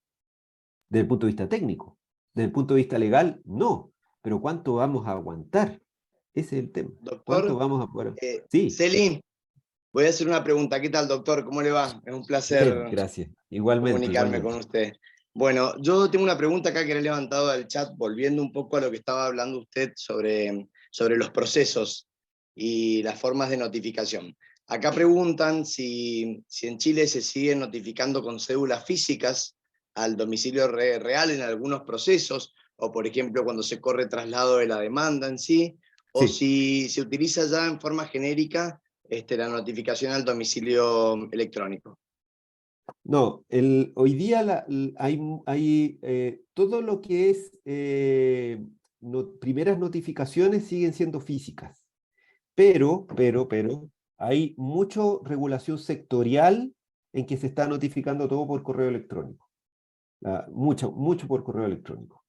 desde el punto de vista técnico. Desde el punto de vista legal, no. Pero ¿cuánto vamos a aguantar? Ese es el tema. ¿Cuánto Doctor, vamos a poder? Sí, Celín, voy a hacer una pregunta. ¿Qué tal, doctor? ¿Cómo le va? Es un bien, placer gracias. Igualmente, comunicarme con igualmente. usted. Bueno, yo tengo una pregunta acá que le he levantado al chat, volviendo un poco a lo que estaba hablando usted sobre los procesos y las formas de notificación. Acá preguntan si en Chile se siguen notificando con cédulas físicas al domicilio real en algunos procesos, o por ejemplo cuando se corre traslado de la demanda en sí, o Sí. si se utiliza ya en forma genérica la notificación al domicilio electrónico. No, hoy día hay todo lo que es primeras notificaciones siguen siendo físicas, pero hay mucha regulación sectorial en que se está notificando todo por correo electrónico. Mucho por correo electrónico.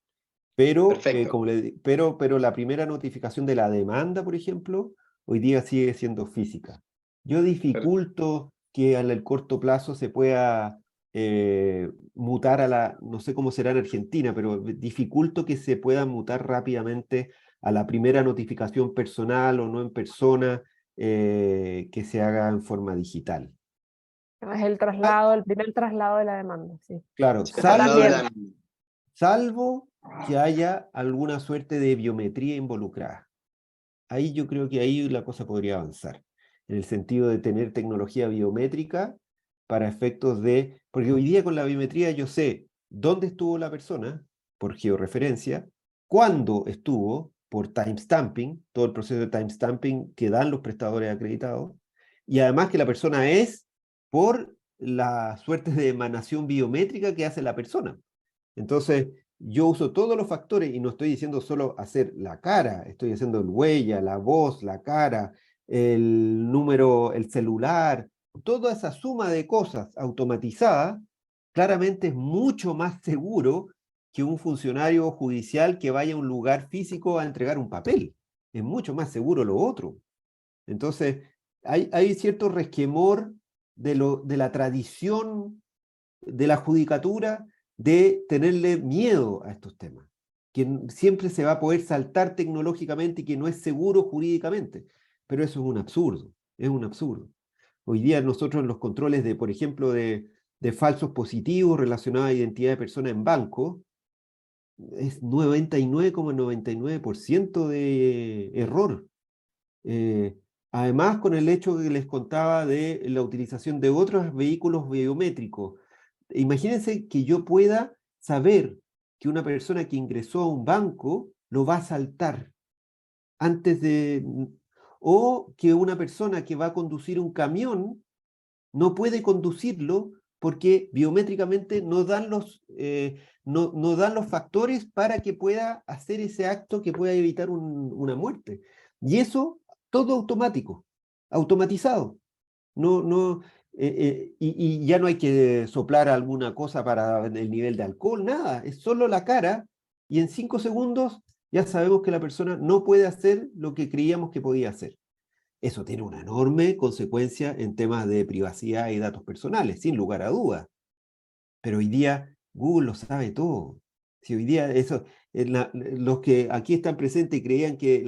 Pero, Perfecto. pero la primera notificación de la demanda, por ejemplo, hoy día sigue siendo física. Yo dificulto que en el corto plazo se pueda mutar no sé cómo será en Argentina, pero dificulto que se pueda mutar rápidamente a la primera notificación personal o no en persona que se haga en forma digital. Es el Ah, traslado, el primer traslado de la demanda, sí. claro, Sí, el traslado de la... salvo que haya alguna suerte de biometría involucrada. Ahí yo creo que ahí la cosa podría avanzar, en el sentido de tener tecnología biométrica para efectos de, porque hoy día con la biometría yo sé dónde estuvo la persona, por georreferencia, cuándo estuvo, por timestamping, todo el proceso de timestamping que dan los prestadores acreditados, y además que la persona es por la suerte de emanación biométrica que hace la persona. Entonces, yo uso todos los factores y no estoy diciendo solo hacer la cara, estoy haciendo el huella, la voz, la cara, el número, el celular, toda esa suma de cosas automatizadas, claramente es mucho más seguro que un funcionario judicial que vaya a un lugar físico a entregar un papel. Es mucho más seguro lo otro. Entonces, hay cierto resquemor de la tradición de la judicatura de tenerle miedo a estos temas, que siempre se va a poder saltar tecnológicamente y que no es seguro jurídicamente. Pero eso es un absurdo, es un absurdo. Hoy día nosotros en los controles de, por ejemplo, de falsos positivos relacionados a identidad de persona en banco, es 99,99% de error. Eh, Además, con el hecho que les contaba de la utilización de otros vehículos biométricos, imagínense que yo pueda saber que una persona que ingresó a un banco lo va a saltar antes de... O que una persona que va a conducir un camión no puede conducirlo porque biométricamente no dan los factores para que pueda hacer ese acto que pueda evitar una muerte. Y eso todo automático, automatizado. No, no, y ya no hay que soplar alguna cosa para el nivel de alcohol, nada, es solo la cara y en 5 segundos ya sabemos que la persona no puede hacer lo que creíamos que podía hacer. Eso tiene una enorme consecuencia en temas de privacidad y datos personales, sin lugar a dudas. Pero hoy día Google lo sabe todo. Si hoy día los que aquí están presentes creían que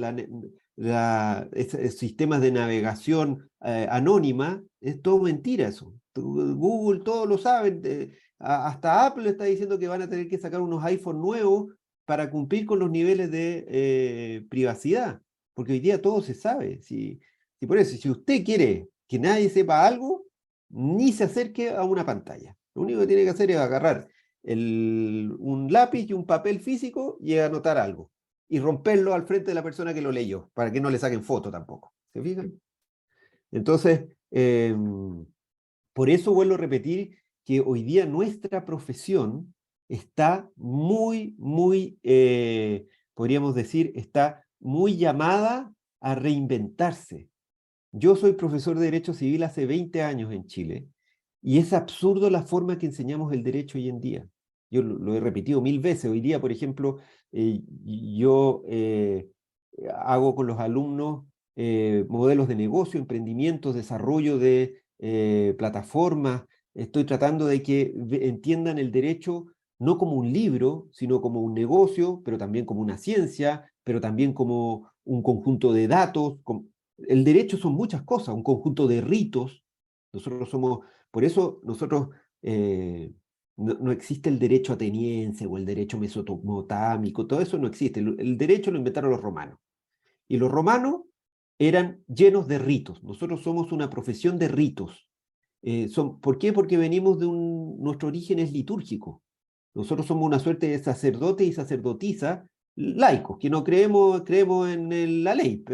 sistemas de navegación anónima, es todo mentira eso. Google todo lo sabe. Hasta Apple está diciendo que van a tener que sacar unos iPhone nuevos para cumplir con los niveles de privacidad. Porque hoy día todo se sabe. Si por eso, si usted quiere que nadie sepa algo, ni se acerque a una pantalla. Lo único que tiene que hacer es agarrar un lápiz y un papel físico y anotar algo. Y romperlo al frente de la persona que lo leyó, para que no le saquen foto tampoco. ¿Se fijan? Entonces, por eso vuelvo a repetir que hoy día nuestra profesión está podríamos decir, está muy llamada a reinventarse. Yo soy profesor de Derecho Civil hace 20 años en Chile y es absurdo la forma que enseñamos el derecho hoy en día. Yo lo he repetido 1000 veces. Hoy día, por ejemplo, yo hago con los alumnos modelos de negocio, emprendimientos, desarrollo de plataformas. Estoy tratando de que entiendan el derecho no como un libro, sino como un negocio, pero también como una ciencia, pero también como un conjunto de datos. El derecho son muchas cosas, un conjunto de ritos. Por eso nosotros No existe el derecho ateniense o el derecho mesopotámico, todo eso no existe. El derecho lo inventaron los romanos. Y los romanos eran llenos de ritos. Nosotros somos una profesión de ritos. ¿Por qué? Porque venimos de nuestro origen es litúrgico. Nosotros somos una suerte de sacerdote y sacerdotisa laicos, que no creemos en la ley,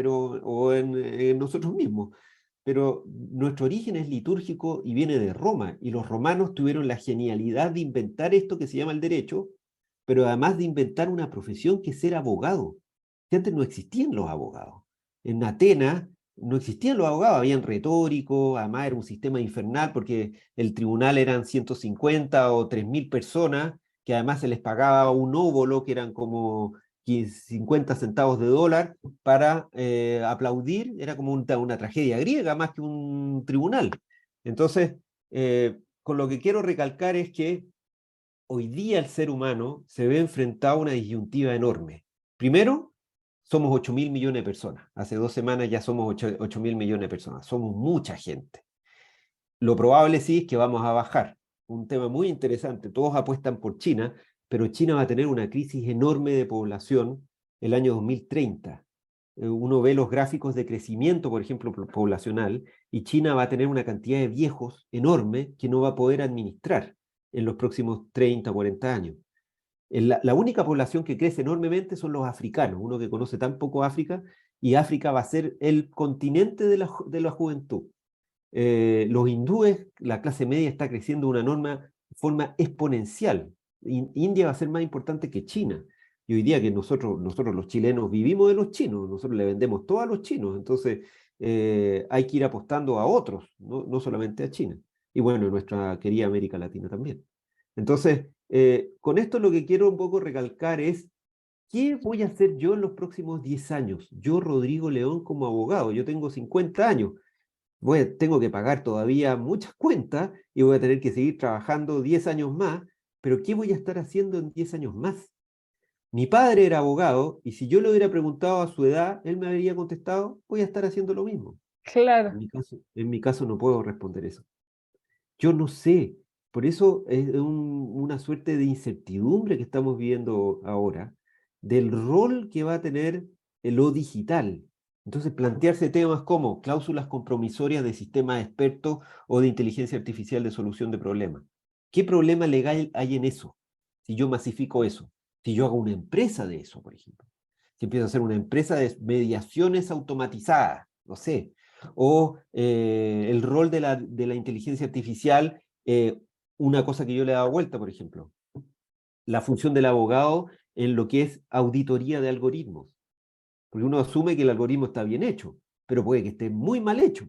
o en nosotros mismos. Pero nuestro origen es litúrgico y viene de Roma, y los romanos tuvieron la genialidad de inventar esto que se llama el derecho, pero además de inventar una profesión que es ser abogado, que antes no existían los abogados. En Atenas no existían los abogados, habían retóricos, además era un sistema infernal porque el tribunal eran 150 o 3000 personas, que además se les pagaba un óbolo, que eran como 50 centavos de dólar, para aplaudir. Era como una tragedia griega más que un tribunal. Entonces, con lo que quiero recalcar es que hoy día el ser humano se ve enfrentado a una disyuntiva enorme. Primero, somos 8.000 millones de personas. Hace 2 semanas ya somos 8.000 millones de personas. Somos mucha gente. Lo probable sí es que vamos a bajar. Un tema muy interesante. Todos apuestan por China, pero China va a tener una crisis enorme de población el año 2030. Uno ve los gráficos de crecimiento, por ejemplo, poblacional, y China va a tener una cantidad de viejos enorme que no va a poder administrar en los próximos 30 o 40 años. La única población que crece enormemente son los africanos, uno que conoce tan poco África, y África va a ser el continente de la juventud. Los hindúes, la clase media está creciendo de una forma exponencial. India va a ser más importante que China. Y hoy día que nosotros los chilenos vivimos de los chinos, nosotros le vendemos todo a los chinos, entonces hay que ir apostando a otros, no solamente a China. Y bueno, nuestra querida América Latina también. Entonces, con esto lo que quiero un poco recalcar es, ¿qué voy a hacer yo en los próximos 10 años? Yo, Rodrigo León, como abogado, yo tengo 50 años, tengo que pagar todavía muchas cuentas y voy a tener que seguir trabajando 10 años más, pero ¿qué voy a estar haciendo en 10 años más? Mi padre era abogado y si yo le hubiera preguntado a su edad, él me habría contestado, voy a estar haciendo lo mismo. Claro. En mi caso no puedo responder eso. Yo no sé, por eso es una suerte de incertidumbre que estamos viviendo ahora, del rol que va a tener lo digital. Entonces, plantearse temas como cláusulas compromisorias de sistemas expertos o de inteligencia artificial de solución de problemas. ¿Qué problema legal hay en eso? Si yo masifico eso, si yo hago una empresa de eso, por ejemplo, si empiezo a hacer una empresa de mediaciones automatizadas, no sé, o el rol de la inteligencia artificial, una cosa que yo le he dado vuelta, por ejemplo, la función del abogado en lo que es auditoría de algoritmos. Porque uno asume que el algoritmo está bien hecho, pero puede que esté muy mal hecho.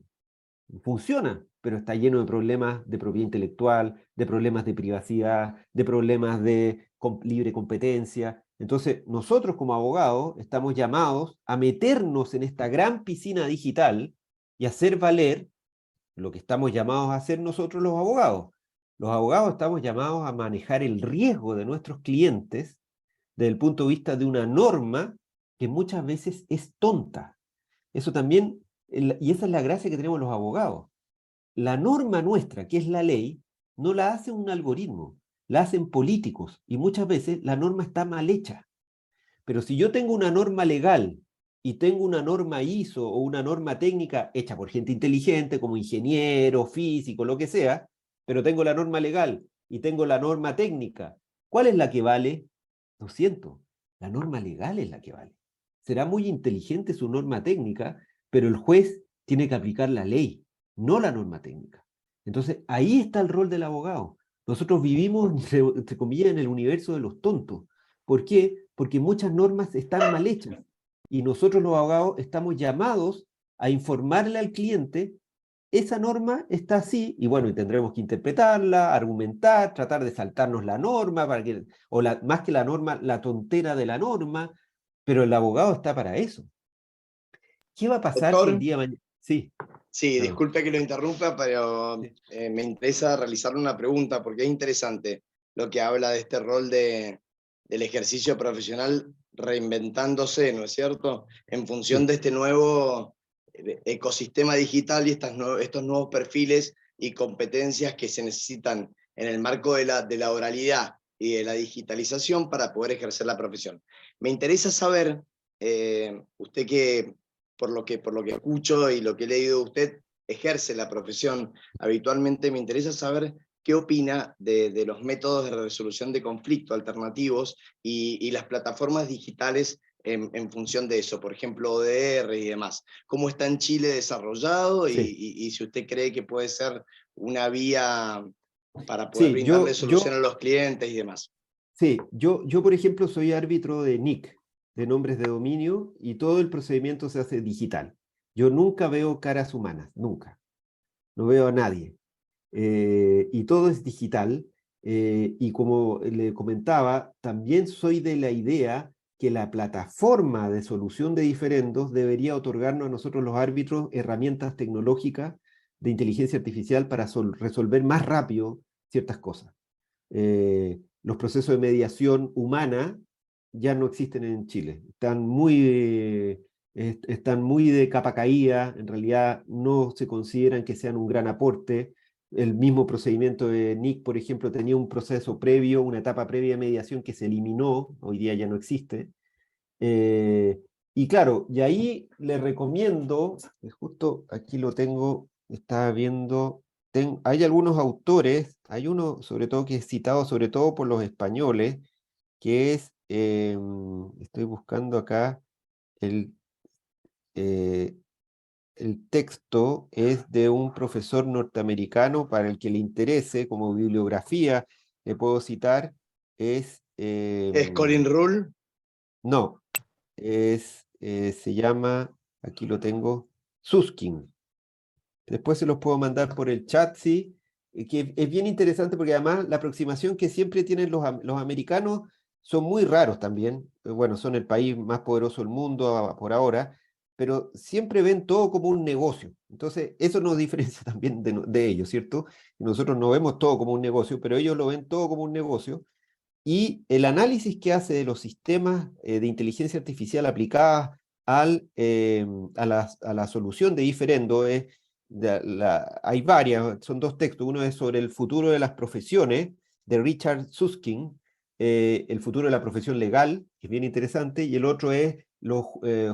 Funciona, pero está lleno de problemas de propiedad intelectual, de problemas de privacidad, de problemas de libre competencia. Entonces, nosotros como abogados estamos llamados a meternos en esta gran piscina digital y hacer valer lo que estamos llamados a hacer nosotros los abogados. Los abogados estamos llamados a manejar el riesgo de nuestros clientes desde el punto de vista de una norma que muchas veces es tonta. Eso también, y esa es la gracia que tenemos los abogados. La norma nuestra, que es la ley, no la hace un algoritmo, la hacen políticos, y muchas veces la norma está mal hecha. Pero si yo tengo una norma legal y tengo una norma ISO o una norma técnica hecha por gente inteligente, como ingeniero, físico, lo que sea, pero tengo la norma legal y tengo la norma técnica, ¿cuál es la que vale? Lo siento, la norma legal es la que vale. Será muy inteligente su norma técnica, pero el juez tiene que aplicar la ley, no la norma técnica. Entonces, ahí está el rol del abogado. Nosotros vivimos, entre comillas, en el universo de los tontos. ¿Por qué? Porque muchas normas están mal hechas y nosotros los abogados estamos llamados a informarle al cliente, esa norma está así, y bueno, y tendremos que interpretarla, argumentar, tratar de saltarnos la norma, más que la norma, la tontera de la norma, pero el abogado está para eso. ¿Qué va a pasar si el Doctor, día de mañana? Sí, sí, perdón. disculpe que lo interrumpa, pero Sí. me interesa realizarle una pregunta porque es interesante lo que habla de este rol del ejercicio profesional reinventándose, ¿no es cierto? En función Sí. de este nuevo ecosistema digital y estos nuevos perfiles y competencias que se necesitan en el marco de la oralidad y de la digitalización para poder ejercer la profesión. Me interesa saber, usted que por lo que escucho y lo que he leído de usted, ejerce la profesión habitualmente, me interesa saber qué opina de los métodos de resolución de conflicto alternativos y las plataformas digitales en función de eso, por ejemplo, ODR y demás. ¿Cómo está en Chile desarrollado Sí. y si usted cree que puede ser una vía para poder Sí, brindarle solución a los clientes y demás? Sí, yo por ejemplo soy árbitro de NIC, de nombres de dominio, y todo el procedimiento se hace digital. Yo nunca veo caras humanas, nunca. No veo a nadie. Y todo es digital. Y como le comentaba, también soy de la idea que la plataforma de solución de diferendos debería otorgarnos a nosotros los árbitros herramientas tecnológicas de inteligencia artificial para resolver más rápido ciertas cosas. Los procesos de mediación humana ya no existen en Chile. Están muy de capa caída, en realidad no se consideran que sean un gran aporte. El mismo procedimiento de NIC, por ejemplo, tenía un proceso previo, una etapa previa de mediación que se eliminó, hoy día ya no existe. Y claro, y ahí le recomiendo, justo aquí lo tengo, estaba viendo, hay algunos autores, hay uno sobre todo que es citado sobre todo por los españoles, que es, estoy buscando acá, el, eh, el texto es de un profesor norteamericano, para el que le interese, como bibliografía, le puedo citar, es, ¿Es Colin Rule? no, se llama, aquí lo tengo, Susskind. Después se los puedo mandar por el chat, sí, que es bien interesante porque además la aproximación que siempre tienen los americanos son muy raros también. Bueno, son el país más poderoso del mundo por ahora, pero siempre ven todo como un negocio. Entonces, eso nos diferencia también de ellos, ¿cierto? Nosotros no vemos todo como un negocio, pero ellos lo ven todo como un negocio. Y el análisis que hace de los sistemas de inteligencia artificial aplicadas a la solución de diferendo hay varias, son dos textos. Uno es sobre el futuro de las profesiones, de Richard Susskind, el futuro de la profesión legal, que es bien interesante, y el otro es los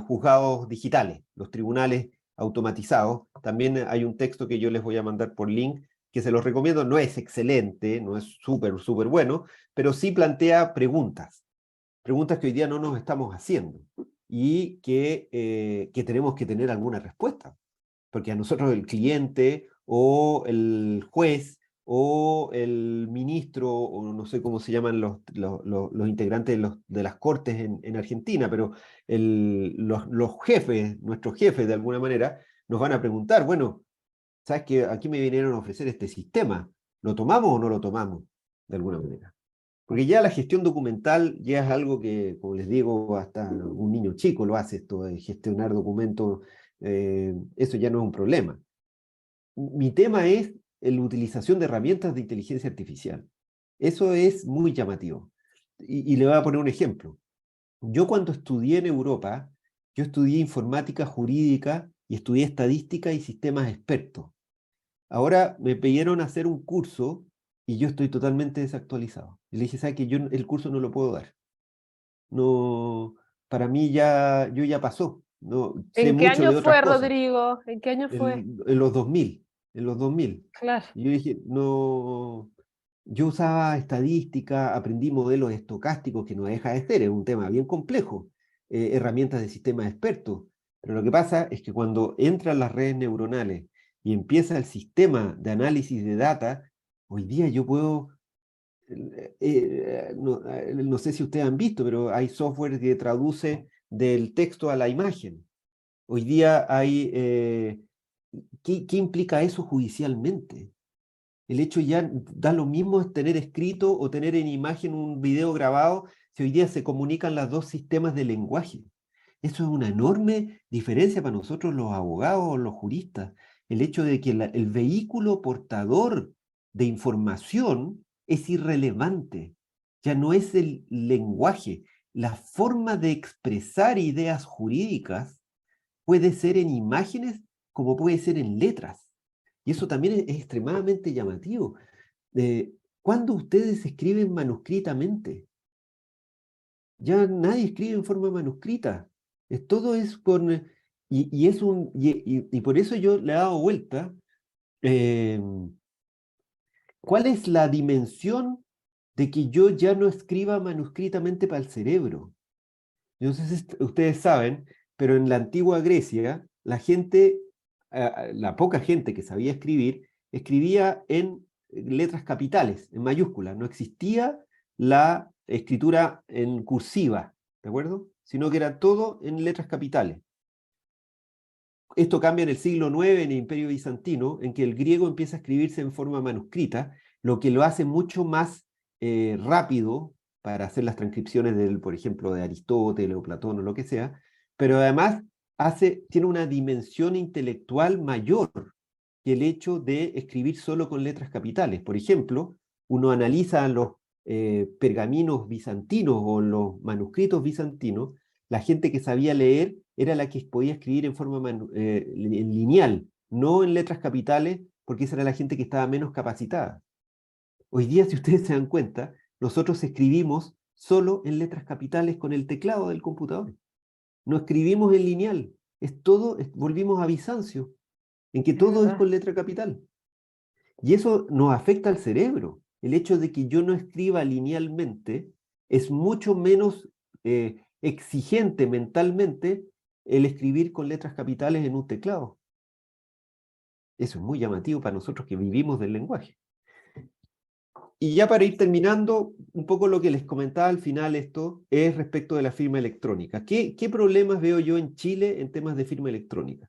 juzgados digitales, los tribunales automatizados. También hay un texto que yo les voy a mandar por link, que se los recomiendo. No es excelente, no es súper, súper bueno, pero sí plantea preguntas que hoy día no nos estamos haciendo y que tenemos que tener alguna respuesta, porque a nosotros el cliente o el juez o el ministro, o no sé cómo se llaman los integrantes de las cortes en Argentina, pero los jefes, nuestros jefes de alguna manera, nos van a preguntar, bueno, ¿sabes que aquí me vinieron a ofrecer este sistema? ¿Lo tomamos o no lo tomamos? De alguna manera. Porque ya la gestión documental ya es algo que, como les digo, hasta un niño chico lo hace, esto de gestionar documentos, eso ya no es un problema. Mi tema es la utilización de herramientas de inteligencia artificial. Eso es muy llamativo. Y le voy a poner un ejemplo. Yo cuando estudié en Europa, yo estudié informática jurídica y estudié estadística y sistemas expertos. Ahora me pidieron hacer un curso y yo estoy totalmente desactualizado. Y le dije, ¿sabes qué? Yo el curso no lo puedo dar. No, para mí yo ya pasó. No, sé ¿En qué mucho año de otras fue, cosas. Rodrigo? ¿En qué año fue? En los 2000, en los 2000. Claro. Y yo dije, no, yo usaba estadística, aprendí modelos estocásticos, que no deja de ser, es un tema bien complejo, herramientas de sistemas expertos. Pero lo que pasa es que cuando entran las redes neuronales y empieza el sistema de análisis de data, hoy día yo puedo, no sé si ustedes han visto, pero hay software que traduce del texto a la imagen. Hoy día ¿qué implica eso judicialmente? El hecho ya da lo mismo tener escrito o tener en imagen un video grabado, si hoy día se comunican los dos sistemas de lenguaje. Eso es una enorme diferencia para nosotros los abogados o los juristas. El hecho de que el vehículo portador de información es irrelevante. Ya no es el lenguaje. La forma de expresar ideas jurídicas puede ser en imágenes como puede ser en letras. Y eso también es extremadamente llamativo. ¿Cuándo ustedes escriben manuscritamente? Ya nadie escribe en forma manuscrita. Todo es con... Y por eso yo le he dado vuelta. ¿Cuál es la dimensión de que yo ya no escriba manuscritamente para el cerebro? Yo no sé si ustedes saben, pero en la antigua Grecia, la gente, la poca gente que sabía escribir, escribía en letras capitales, en mayúsculas. No existía la escritura en cursiva, ¿de acuerdo? Sino que era todo en letras capitales. Esto cambia en el siglo IX, en el Imperio Bizantino, en que el griego empieza a escribirse en forma manuscrita, lo que lo hace mucho más rápido para hacer las transcripciones, por ejemplo, de Aristóteles o Platón o lo que sea, pero además tiene una dimensión intelectual mayor que el hecho de escribir solo con letras capitales. Por ejemplo, uno analiza los pergaminos bizantinos o los manuscritos bizantinos, la gente que sabía leer era la que podía escribir en forma en lineal, no en letras capitales, porque esa era la gente que estaba menos capacitada. Hoy día, si ustedes se dan cuenta, nosotros escribimos solo en letras capitales con el teclado del computador. No escribimos en lineal. Volvimos a Bizancio, en que todo es con letra capital. Y eso nos afecta al cerebro. El hecho de que yo no escriba linealmente es mucho menos exigente mentalmente el escribir con letras capitales en un teclado. Eso es muy llamativo para nosotros que vivimos del lenguaje. Y ya para ir terminando, un poco lo que les comentaba al final esto es respecto de la firma electrónica. ¿Qué problemas veo yo en Chile en temas de firma electrónica?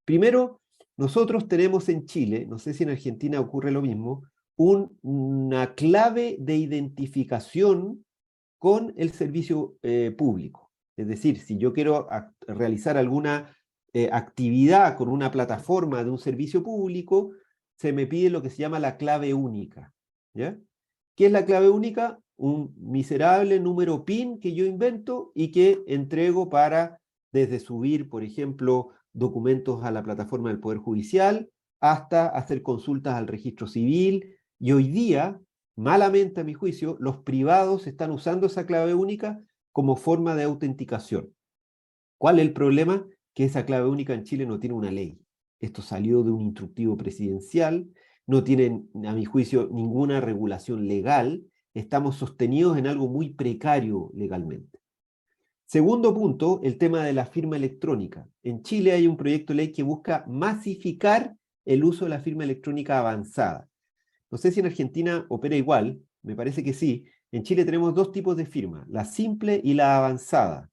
Primero, nosotros tenemos en Chile, no sé si en Argentina ocurre lo mismo, una clave de identificación con el servicio público. Es decir, si yo quiero realizar alguna actividad con una plataforma de un servicio público, se me pide lo que se llama la clave única. ¿Ya? ¿Qué es la clave única? Un miserable número PIN que yo invento y que entrego para, desde subir, por ejemplo, documentos a la plataforma del Poder Judicial, hasta hacer consultas al registro civil. Y hoy día, malamente a mi juicio, los privados están usando esa clave única como forma de autenticación. ¿Cuál es el problema? Que esa clave única en Chile no tiene una ley. Esto salió de un instructivo presidencial, no tienen, a mi juicio, ninguna regulación legal, estamos sostenidos en algo muy precario legalmente. Segundo punto, el tema de la firma electrónica. En Chile hay un proyecto de ley que busca masificar el uso de la firma electrónica avanzada. No sé si en Argentina opera igual, me parece que sí. En Chile tenemos dos tipos de firma, la simple y la avanzada.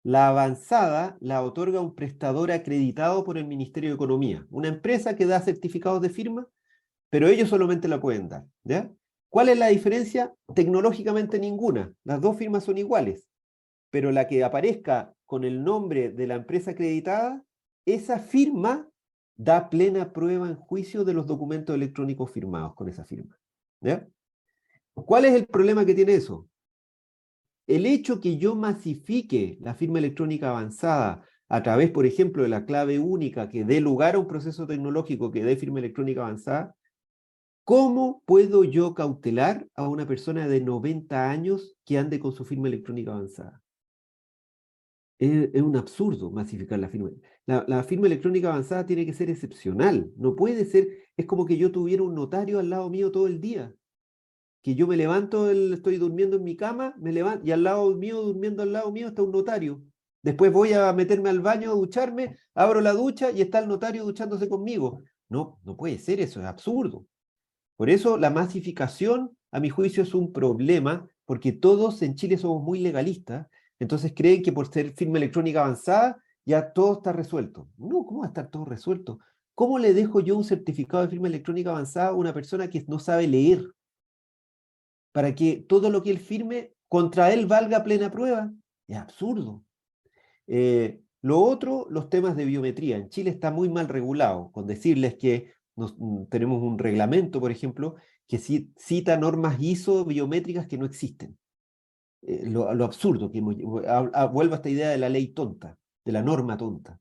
La avanzada la otorga un prestador acreditado por el Ministerio de Economía, una empresa que da certificados de firma, pero ellos solamente la pueden dar. ¿Ya? ¿Cuál es la diferencia? Tecnológicamente ninguna. Las dos firmas son iguales, pero la que aparezca con el nombre de la empresa acreditada, esa firma da plena prueba en juicio de los documentos electrónicos firmados con esa firma. ¿Ya? ¿Cuál es el problema que tiene eso? El hecho que yo masifique la firma electrónica avanzada a través, por ejemplo, de la clave única que dé lugar a un proceso tecnológico que dé firma electrónica avanzada, ¿cómo puedo yo cautelar a una persona de 90 años que ande con su firma electrónica avanzada? Es un absurdo masificar la firma. La firma electrónica avanzada tiene que ser excepcional. No puede ser, es como que yo tuviera un notario al lado mío todo el día. Que yo me levanto, estoy durmiendo en mi cama, me levanto, y al lado mío, durmiendo al lado mío, está un notario. Después voy a meterme al baño a ducharme, abro la ducha y está el notario duchándose conmigo. No, no puede ser eso, es absurdo. Por eso la masificación, a mi juicio, es un problema, porque todos en Chile somos muy legalistas, entonces creen que por ser firma electrónica avanzada ya todo está resuelto. No, ¿cómo va a estar todo resuelto? ¿Cómo le dejo yo un certificado de firma electrónica avanzada a una persona que no sabe leer? Para que todo lo que él firme contra él valga plena prueba. Es absurdo. Lo otro, los temas de biometría. En Chile está muy mal regulado, con decirles que tenemos un reglamento, por ejemplo, que cita normas ISO biométricas que no existen. Lo absurdo, que vuelvo a esta idea de la ley tonta, de la norma tonta.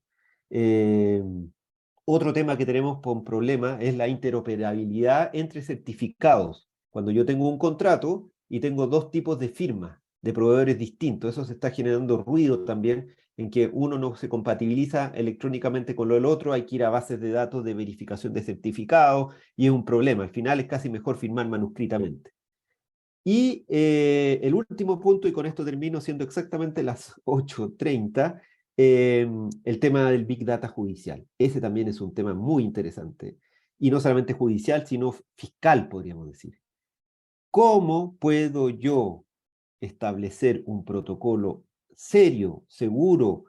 Otro tema que tenemos con problema es la interoperabilidad entre certificados. Cuando yo tengo un contrato y tengo dos tipos de firmas de proveedores distintos, eso se está generando ruido también, en que uno no se compatibiliza electrónicamente con lo del otro, hay que ir a bases de datos de verificación de certificados, y es un problema. Al final es casi mejor firmar manuscritamente. Y el último punto, y con esto termino siendo exactamente las 8:30, el tema del Big Data judicial. Ese también es un tema muy interesante. Y no solamente judicial, sino fiscal, podríamos decir. ¿Cómo puedo yo establecer un protocolo serio, seguro,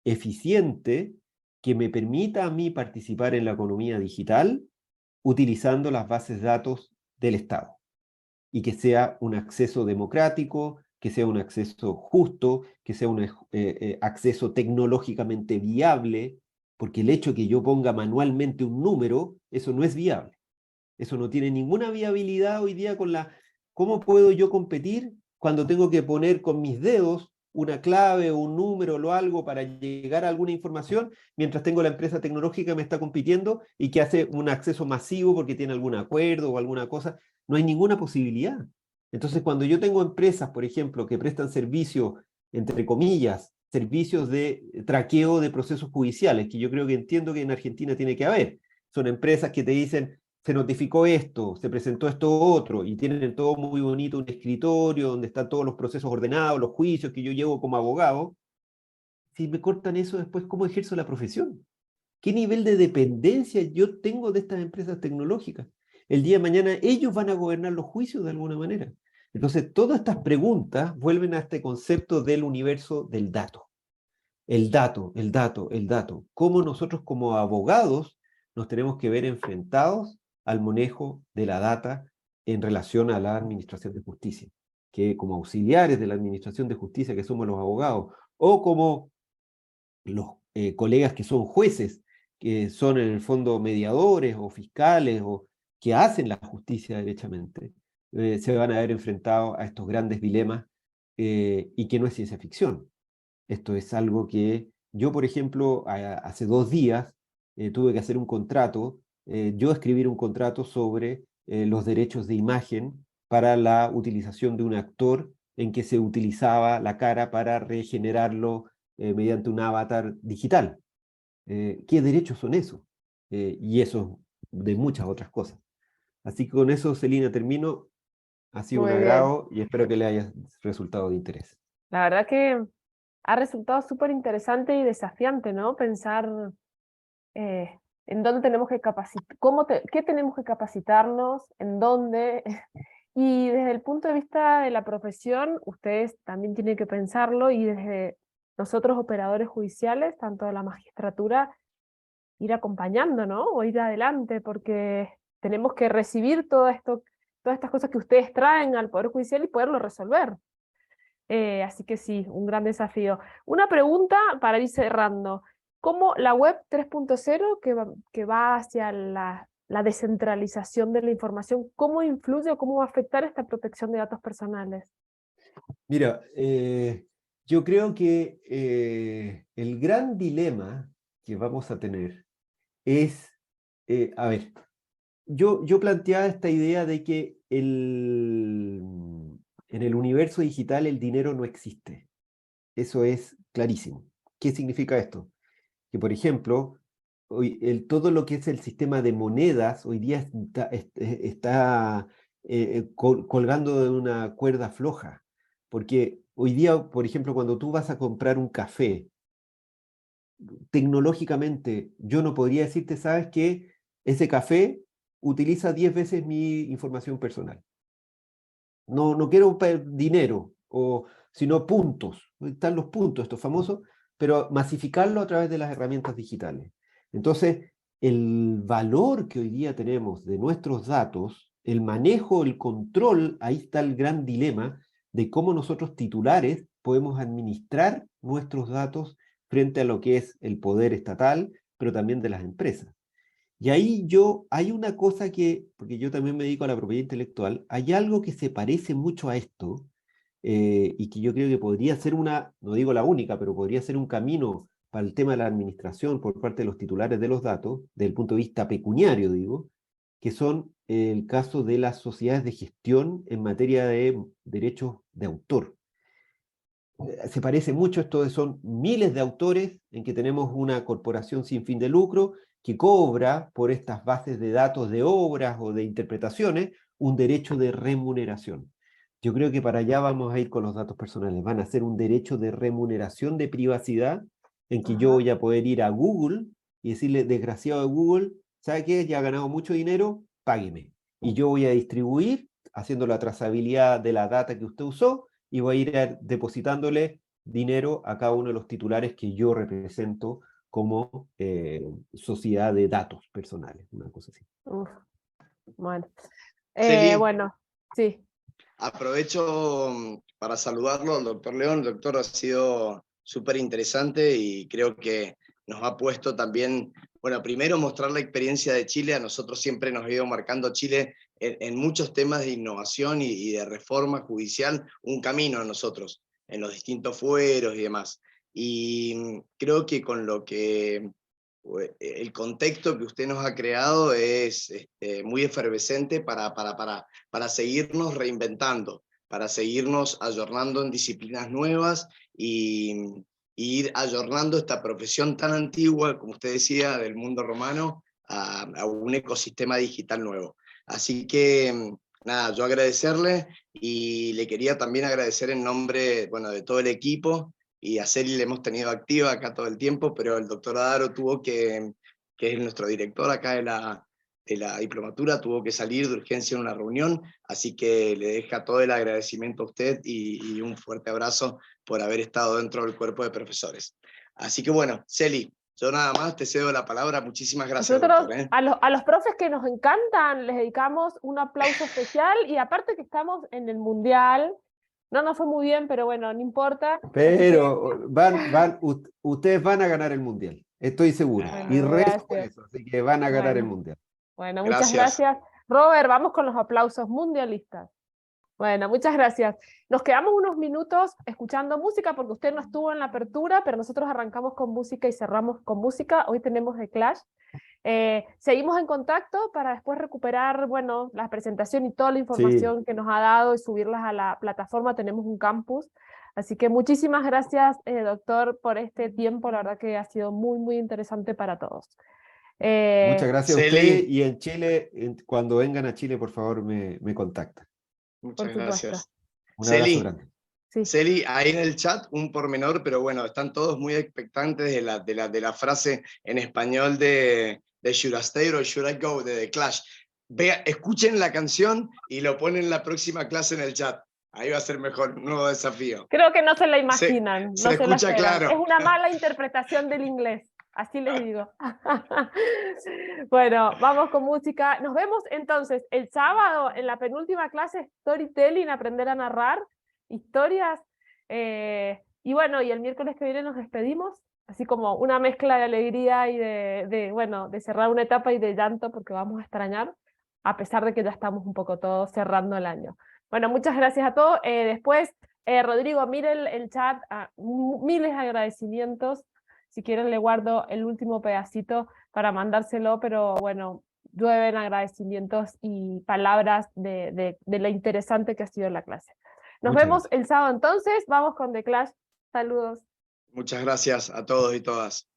eficiente, que me permita a mí participar en la economía digital utilizando las bases de datos del Estado? Y que sea un acceso democrático, que sea un acceso justo, que sea un acceso tecnológicamente viable, porque el hecho que yo ponga manualmente un número, eso no es viable. Eso no tiene ninguna viabilidad hoy día con la... ¿Cómo puedo yo competir cuando tengo que poner con mis dedos una clave o un número o algo para llegar a alguna información, mientras tengo la empresa tecnológica que me está compitiendo y que hace un acceso masivo porque tiene algún acuerdo o alguna cosa? No hay ninguna posibilidad. Entonces, cuando yo tengo empresas, por ejemplo, que prestan servicios, entre comillas, servicios de traqueo de procesos judiciales, que yo creo que entiendo que en Argentina tiene que haber. Son empresas que te dicen, se notificó esto, se presentó esto otro, y tienen todo muy bonito, un escritorio donde están todos los procesos ordenados, los juicios que yo llevo como abogado. Si me cortan eso después, ¿cómo ejerzo la profesión? ¿Qué nivel de dependencia yo tengo de estas empresas tecnológicas? El día de mañana ellos van a gobernar los juicios de alguna manera. Entonces, todas estas preguntas vuelven a este concepto del universo del dato. El dato, el dato, el dato. Cómo nosotros como abogados nos tenemos que ver enfrentados al manejo de la data en relación a la administración de justicia. Que como auxiliares de la administración de justicia que somos los abogados, o como los colegas que son jueces, que son en el fondo mediadores o fiscales o que hacen la justicia derechamente, se van a ver enfrentados a estos grandes dilemas, y que no es ciencia ficción. Esto es algo que yo, por ejemplo, hace 2 días tuve que hacer un contrato, yo escribir un contrato sobre los derechos de imagen para la utilización de un actor en que se utilizaba la cara para regenerarlo mediante un avatar digital. ¿Qué derechos son esos? Y eso de muchas otras cosas. Así que con eso, Celina, termino. Ha sido un Muy bien. agrado y espero que le haya resultado de interés. La verdad que ha resultado súper interesante y desafiante, ¿no? Pensar en dónde tenemos que capacitar, qué tenemos que capacitarnos, en dónde. Y desde el punto de vista de la profesión, ustedes también tienen que pensarlo, y desde nosotros operadores judiciales, tanto de la magistratura, ir acompañando, ¿no? O ir adelante, porque tenemos que recibir todo esto, todas estas cosas que ustedes traen al Poder Judicial y poderlo resolver. Así que sí, un gran desafío. Una pregunta para ir cerrando. ¿Cómo la web 3.0, que va hacia la descentralización de la información, cómo influye o cómo va a afectar esta protección de datos personales? Mira, yo creo que el gran dilema que vamos a tener es, a ver, yo planteaba esta idea de que en el universo digital el dinero no existe. Eso es clarísimo. ¿Qué significa esto? Que, por ejemplo, todo lo que es el sistema de monedas hoy día está colgando de una cuerda floja. Porque hoy día, por ejemplo, cuando tú vas a comprar un café, tecnológicamente yo no podría decirte, ¿sabes qué? Ese café utiliza 10 veces mi información personal. No quiero dinero, sino puntos. Están los puntos, estos famosos, pero masificarlo a través de las herramientas digitales. Entonces, el valor que hoy día tenemos de nuestros datos, el manejo, el control, ahí está el gran dilema de cómo nosotros titulares podemos administrar nuestros datos frente a lo que es el poder estatal, pero también de las empresas. Y ahí hay una cosa que, porque yo también me dedico a la propiedad intelectual, hay algo que se parece mucho a esto, y que yo creo que podría ser no digo la única, pero podría ser un camino para el tema de la administración por parte de los titulares de los datos, desde el punto de vista pecuniario, digo, que son el caso de las sociedades de gestión en materia de derechos de autor. Se parece mucho, esto son miles de autores en que tenemos una corporación sin fin de lucro que cobra por estas bases de datos de obras o de interpretaciones un derecho de remuneración. Yo creo que para allá vamos a ir con los datos personales. Van a ser un derecho de remuneración de privacidad en que yo voy a poder ir a Google y decirle, desgraciado de Google, ¿sabe qué? Ya ha ganado mucho dinero, págueme. Y yo voy a distribuir, haciendo la trazabilidad de la data que usted usó, y voy a ir depositándole dinero a cada uno de los titulares que yo represento como sociedad de datos personales, una cosa así. Uf, bueno. Celi, Bueno, sí. aprovecho para saludarlo al doctor León. El doctor ha sido súper interesante y creo que nos ha puesto también, bueno, primero mostrar la experiencia de Chile. A nosotros siempre nos ha ido marcando Chile en muchos temas de innovación y de reforma judicial, un camino a nosotros, en los distintos fueros y demás. Y creo que con lo que el contexto que usted nos ha creado es muy efervescente para seguirnos reinventando, para seguirnos ayornando en disciplinas nuevas y ir ayornando esta profesión tan antigua, como usted decía, del mundo romano, a un ecosistema digital nuevo. Así que, nada, yo agradecerle y le quería también agradecer en nombre, bueno, de todo el equipo, y a Celi le hemos tenido activa acá todo el tiempo, pero el doctor Adaro tuvo que es nuestro director acá de la diplomatura, tuvo que salir de urgencia en una reunión, así que le deja todo el agradecimiento a usted y un fuerte abrazo por haber estado dentro del cuerpo de profesores. Así que bueno, Celi, yo nada más te cedo la palabra. Muchísimas gracias, Nosotros, doctor. a los profes que nos encantan, les dedicamos un aplauso especial, y aparte que estamos en el Mundial, no nos fue muy bien, pero bueno, no importa. Pero ustedes van a ganar el Mundial, estoy seguro. Y Bueno, rezo por gracias. eso, así que van a ganar el Bueno, Mundial. bueno, muchas Gracias. gracias. Robert, vamos con los aplausos mundialistas. Bueno, muchas gracias. Nos quedamos unos minutos escuchando música porque usted no estuvo en la apertura, pero nosotros arrancamos con música y cerramos con música. Hoy tenemos The Clash. Seguimos en contacto para después recuperar, bueno, la presentación y toda la información que nos ha dado y subirlas a la plataforma. Tenemos un campus. Así que muchísimas gracias, doctor, por este tiempo. La verdad que ha sido muy, muy interesante para todos. Muchas gracias a Celi. ustedes, y en Chile, cuando vengan a Chile, por favor, me contactan. Muchas Por supuesto. gracias. Un abrazo Celi, grande. Sí. Celi, ahí en el chat un pormenor, pero bueno, están todos muy expectantes de la frase en español de Should I Stay or Should I Go, de The Clash. Escuchen la canción y lo ponen en la próxima clase en el chat. Ahí va a ser mejor, un nuevo desafío. Creo que no se la imaginan, Se no se la escucha esperan. claro. Es una mala interpretación del inglés, así les digo. Bueno, vamos con música. Nos vemos entonces el sábado en la penúltima clase, Storytelling, aprender a narrar historias. Y bueno, y el miércoles que viene nos despedimos, así como una mezcla de alegría y bueno, de cerrar una etapa y de llanto, porque vamos a extrañar, a pesar de que ya estamos un poco todos cerrando el año. Bueno, muchas gracias a todos. Después, Rodrigo, mire el chat, miles de agradecimientos. Si quieren le guardo el último pedacito para mandárselo, pero bueno, llueven agradecimientos y palabras de lo interesante que ha sido la clase. Nos Muchas vemos gracias. el sábado entonces, vamos con The Clash. Saludos. Muchas gracias a todos y todas.